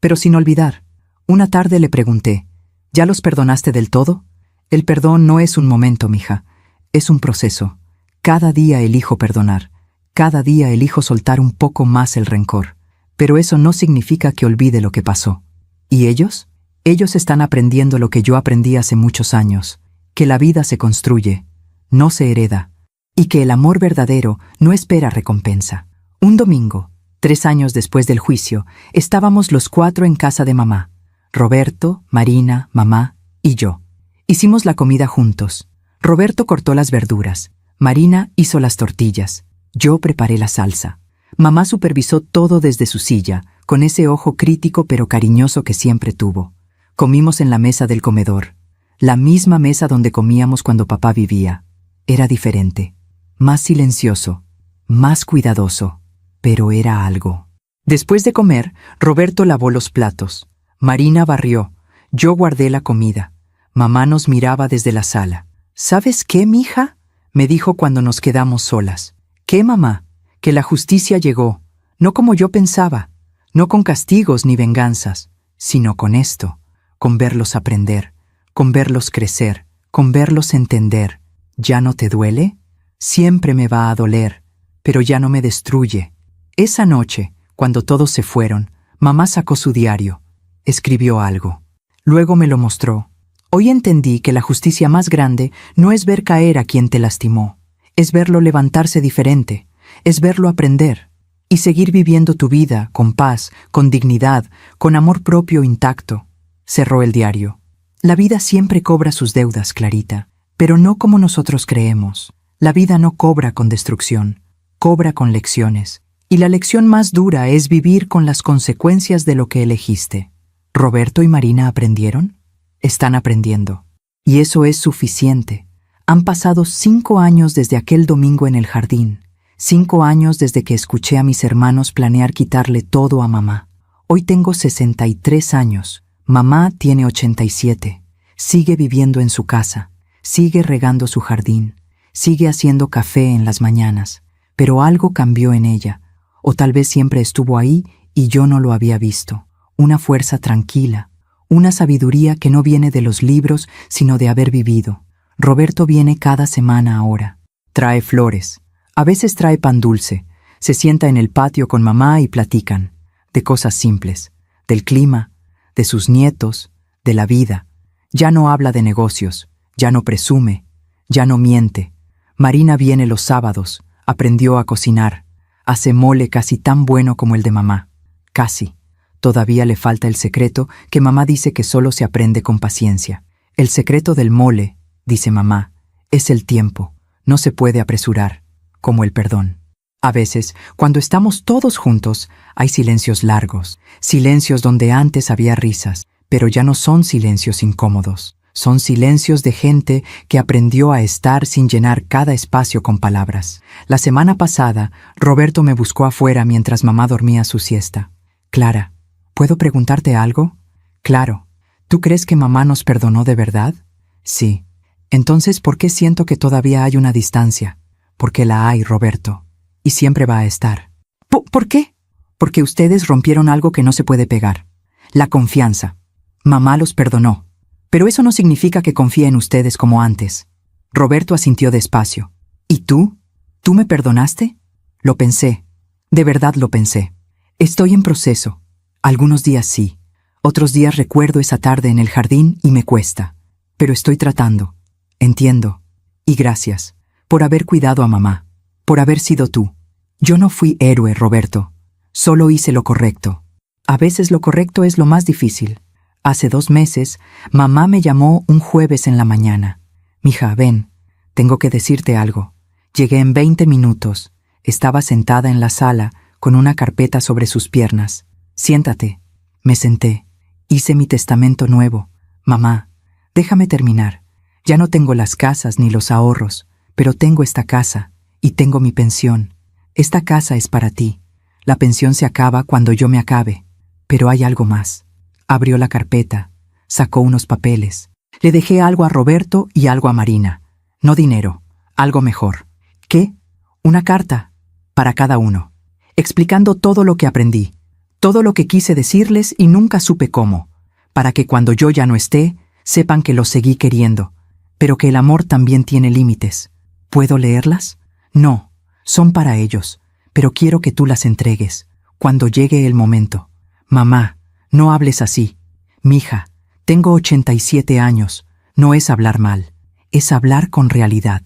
pero sin olvidar. Una tarde le pregunté, ¿ya los perdonaste del todo? El perdón no es un momento, mija, es un proceso. Cada día elijo perdonar, cada día elijo soltar un poco más el rencor, pero eso no significa que olvide lo que pasó. ¿Y ellos? Ellos están aprendiendo lo que yo aprendí hace muchos años, que la vida se construye, no se hereda, y que el amor verdadero no espera recompensa. Un domingo, 3 años después del juicio, estábamos los 4 en casa de mamá. Roberto, Marina, mamá y yo. Hicimos la comida juntos. Roberto cortó las verduras. Marina hizo las tortillas. Yo preparé la salsa. Mamá supervisó todo desde su silla, con ese ojo crítico pero cariñoso que siempre tuvo. Comimos en la mesa del comedor, la misma mesa donde comíamos cuando papá vivía. Era diferente, más silencioso, más cuidadoso, pero era algo. Después de comer, Roberto lavó los platos. Marina barrió. Yo guardé la comida. Mamá nos miraba desde la sala. ¿Sabes qué, mija?, me dijo cuando nos quedamos solas. ¿Qué, mamá? Que la justicia llegó, no como yo pensaba, no con castigos ni venganzas, sino con esto, con verlos aprender, con verlos crecer, con verlos entender. ¿Ya no te duele? Siempre me va a doler, pero ya no me destruye. Esa noche, cuando todos se fueron, mamá sacó su diario. Escribió algo. Luego me lo mostró. Hoy entendí que la justicia más grande no es ver caer a quien te lastimó, es verlo levantarse diferente, es verlo aprender y seguir viviendo tu vida con paz, con dignidad, con amor propio intacto. Cerró el diario. La vida siempre cobra sus deudas, Clarita, pero no como nosotros creemos. La vida no cobra con destrucción, cobra con lecciones. Y la lección más dura es vivir con las consecuencias de lo que elegiste. ¿Roberto y Marina aprendieron? Están aprendiendo. Y eso es suficiente. Han pasado 5 años desde aquel domingo en el jardín. 5 años desde que escuché a mis hermanos planear quitarle todo a mamá. Hoy tengo 63 años. Mamá tiene 87. Sigue viviendo en su casa. Sigue regando su jardín. Sigue haciendo café en las mañanas. Pero algo cambió en ella. O tal vez siempre estuvo ahí y yo no lo había visto. Una fuerza tranquila. Una sabiduría que no viene de los libros, sino de haber vivido. Roberto viene cada semana ahora. Trae flores. A veces trae pan dulce. Se sienta en el patio con mamá y platican. De cosas simples. Del clima. De sus nietos. De la vida. Ya no habla de negocios. Ya no presume. Ya no miente. Marina viene los sábados. Aprendió a cocinar. Hace mole casi tan bueno como el de mamá. Casi. Todavía le falta el secreto que mamá dice que solo se aprende con paciencia. El secreto del mole, dice mamá, es el tiempo. No se puede apresurar, como el perdón. A veces, cuando estamos todos juntos, hay silencios largos, silencios donde antes había risas, pero ya no son silencios incómodos. Son silencios de gente que aprendió a estar sin llenar cada espacio con palabras. La semana pasada, Roberto me buscó afuera mientras mamá dormía su siesta. Clara, ¿puedo preguntarte algo? Claro. ¿Tú crees que mamá nos perdonó de verdad? Sí. Entonces, ¿por qué siento que todavía hay una distancia? Porque la hay, Roberto. Y siempre va a estar. ¿Por qué? Porque ustedes rompieron algo que no se puede pegar. La confianza. Mamá los perdonó. Pero eso no significa que confíe en ustedes como antes. Roberto asintió despacio. ¿Y tú? ¿Tú me perdonaste? Lo pensé. De verdad lo pensé. Estoy en proceso. Algunos días sí. Otros días recuerdo esa tarde en el jardín y me cuesta. Pero estoy tratando. Entiendo. Y gracias. Por haber cuidado a mamá. Por haber sido tú. Yo no fui héroe, Roberto. Solo hice lo correcto. A veces lo correcto es lo más difícil. Hace 2 meses, mamá me llamó un jueves en la mañana. Mija, ven, tengo que decirte algo. Llegué en 20 minutos. Estaba sentada en la sala, con una carpeta sobre sus piernas. Siéntate. Me senté. Hice mi testamento nuevo. Mamá, déjame terminar. Ya no tengo las casas ni los ahorros, pero tengo esta casa, y tengo mi pensión. Esta casa es para ti. La pensión se acaba cuando yo me acabe. Pero hay algo más. Abrió la carpeta, sacó unos papeles. Le dejé algo a Roberto y algo a Marina. No dinero, algo mejor. ¿Qué? Una carta, para cada uno, explicando todo lo que aprendí, todo lo que quise decirles y nunca supe cómo, para que cuando yo ya no esté, sepan que los seguí queriendo, pero que el amor también tiene límites. ¿Puedo leerlas? No, son para ellos, pero quiero que tú las entregues, cuando llegue el momento. Mamá, no hables así. Mija, tengo 87 años. No es hablar mal, es hablar con realidad.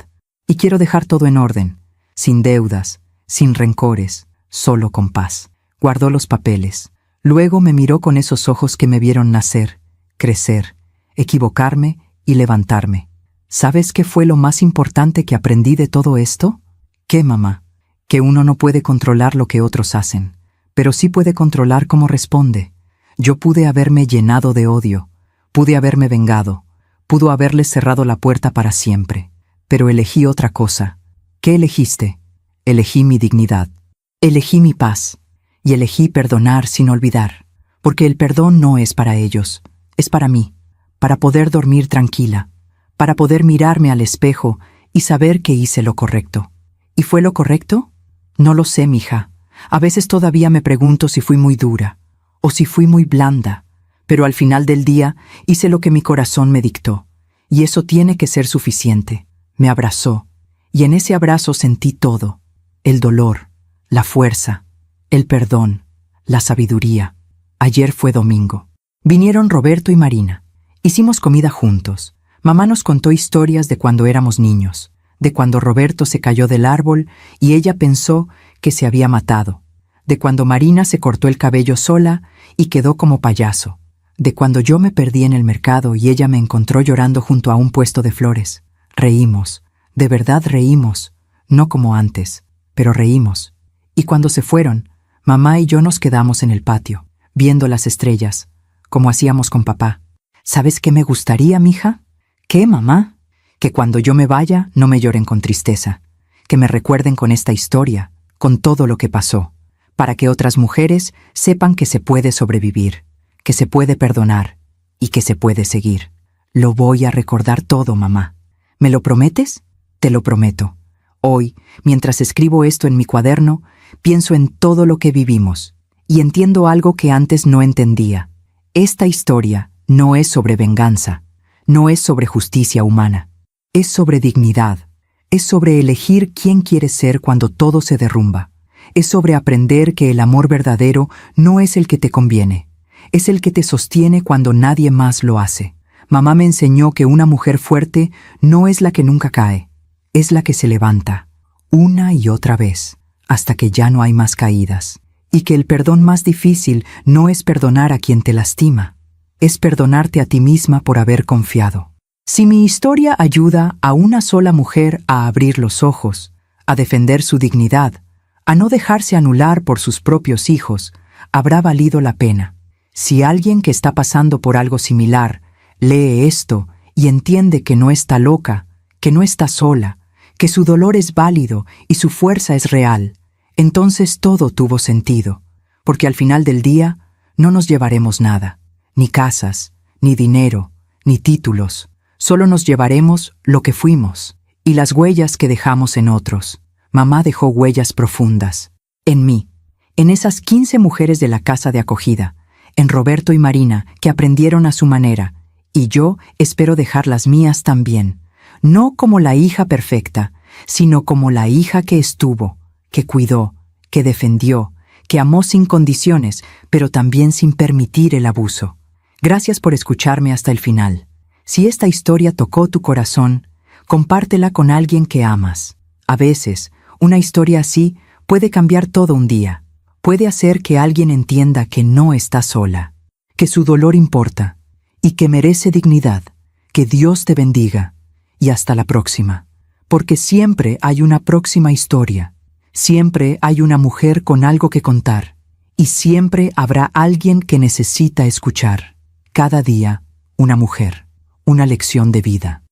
Y quiero dejar todo en orden, sin deudas, sin rencores, solo con paz. Guardó los papeles. Luego me miró con esos ojos que me vieron nacer, crecer, equivocarme y levantarme. ¿Sabes qué fue lo más importante que aprendí de todo esto? ¿Qué, mamá? Que uno no puede controlar lo que otros hacen, pero sí puede controlar cómo responde. Yo pude haberme llenado de odio, pude haberme vengado, pudo haberles cerrado la puerta para siempre, pero elegí otra cosa. ¿Qué elegiste? Elegí mi dignidad, elegí mi paz, y elegí perdonar sin olvidar, porque el perdón no es para ellos, es para mí, para poder dormir tranquila, para poder mirarme al espejo y saber que hice lo correcto. ¿Y fue lo correcto? No lo sé, mija. A veces todavía me pregunto si fui muy dura, o si fui muy blanda, pero al final del día hice lo que mi corazón me dictó, y eso tiene que ser suficiente. Me abrazó, y en ese abrazo sentí todo, el dolor, la fuerza, el perdón, la sabiduría. Ayer fue domingo. Vinieron Roberto y Marina, Hicimos comida juntos. Mamá nos contó historias de cuando éramos niños, de cuando Roberto se cayó del árbol y ella pensó que se había matado, de cuando Marina se cortó el cabello sola y quedó como payaso, de cuando yo me perdí en el mercado y ella me encontró llorando junto a un puesto de flores. Reímos, de verdad reímos, no como antes, pero reímos. Y cuando se fueron, mamá y yo nos quedamos en el patio, viendo las estrellas, como hacíamos con papá. ¿Sabes qué me gustaría, mija? ¿Qué, mamá? Que cuando yo me vaya no me lloren con tristeza, que me recuerden con esta historia, con todo lo que pasó, para que otras mujeres sepan que se puede sobrevivir, que se puede perdonar y que se puede seguir. Lo voy a recordar todo, mamá. ¿Me lo prometes? Te lo prometo. Hoy, mientras escribo esto en mi cuaderno, pienso en todo lo que vivimos y entiendo algo que antes no entendía. Esta historia no es sobre venganza, no es sobre justicia humana. Es sobre dignidad, es sobre elegir quién quieres ser cuando todo se derrumba. Es sobre aprender que el amor verdadero no es el que te conviene, es el que te sostiene cuando nadie más lo hace. Mamá me enseñó que una mujer fuerte no es la que nunca cae, es la que se levanta, una y otra vez, hasta que ya no hay más caídas. Y que el perdón más difícil no es perdonar a quien te lastima, es perdonarte a ti misma por haber confiado. Si mi historia ayuda a una sola mujer a abrir los ojos, a defender su dignidad, a no dejarse anular por sus propios hijos, habrá valido la pena. Si alguien que está pasando por algo similar lee esto y entiende que no está loca, que no está sola, que su dolor es válido y su fuerza es real, entonces todo tuvo sentido, porque al final del día no nos llevaremos nada, ni casas, ni dinero, ni títulos. Solo nos llevaremos lo que fuimos y las huellas que dejamos en otros. Mamá dejó huellas profundas. En mí, en esas 15 mujeres de la casa de acogida, en Roberto y Marina, que aprendieron a su manera, y yo espero dejar las mías también, no como la hija perfecta, sino como la hija que estuvo, que cuidó, que defendió, que amó sin condiciones, pero también sin permitir el abuso. Gracias por escucharme hasta el final. Si esta historia tocó tu corazón, compártela con alguien que amas. A veces, una historia así puede cambiar todo un día. Puede hacer que alguien entienda que no está sola, que su dolor importa y que merece dignidad. Que Dios te bendiga y hasta la próxima. Porque siempre hay una próxima historia. Siempre hay una mujer con algo que contar. Y siempre habrá alguien que necesita escuchar. Cada día, una mujer. Una lección de vida.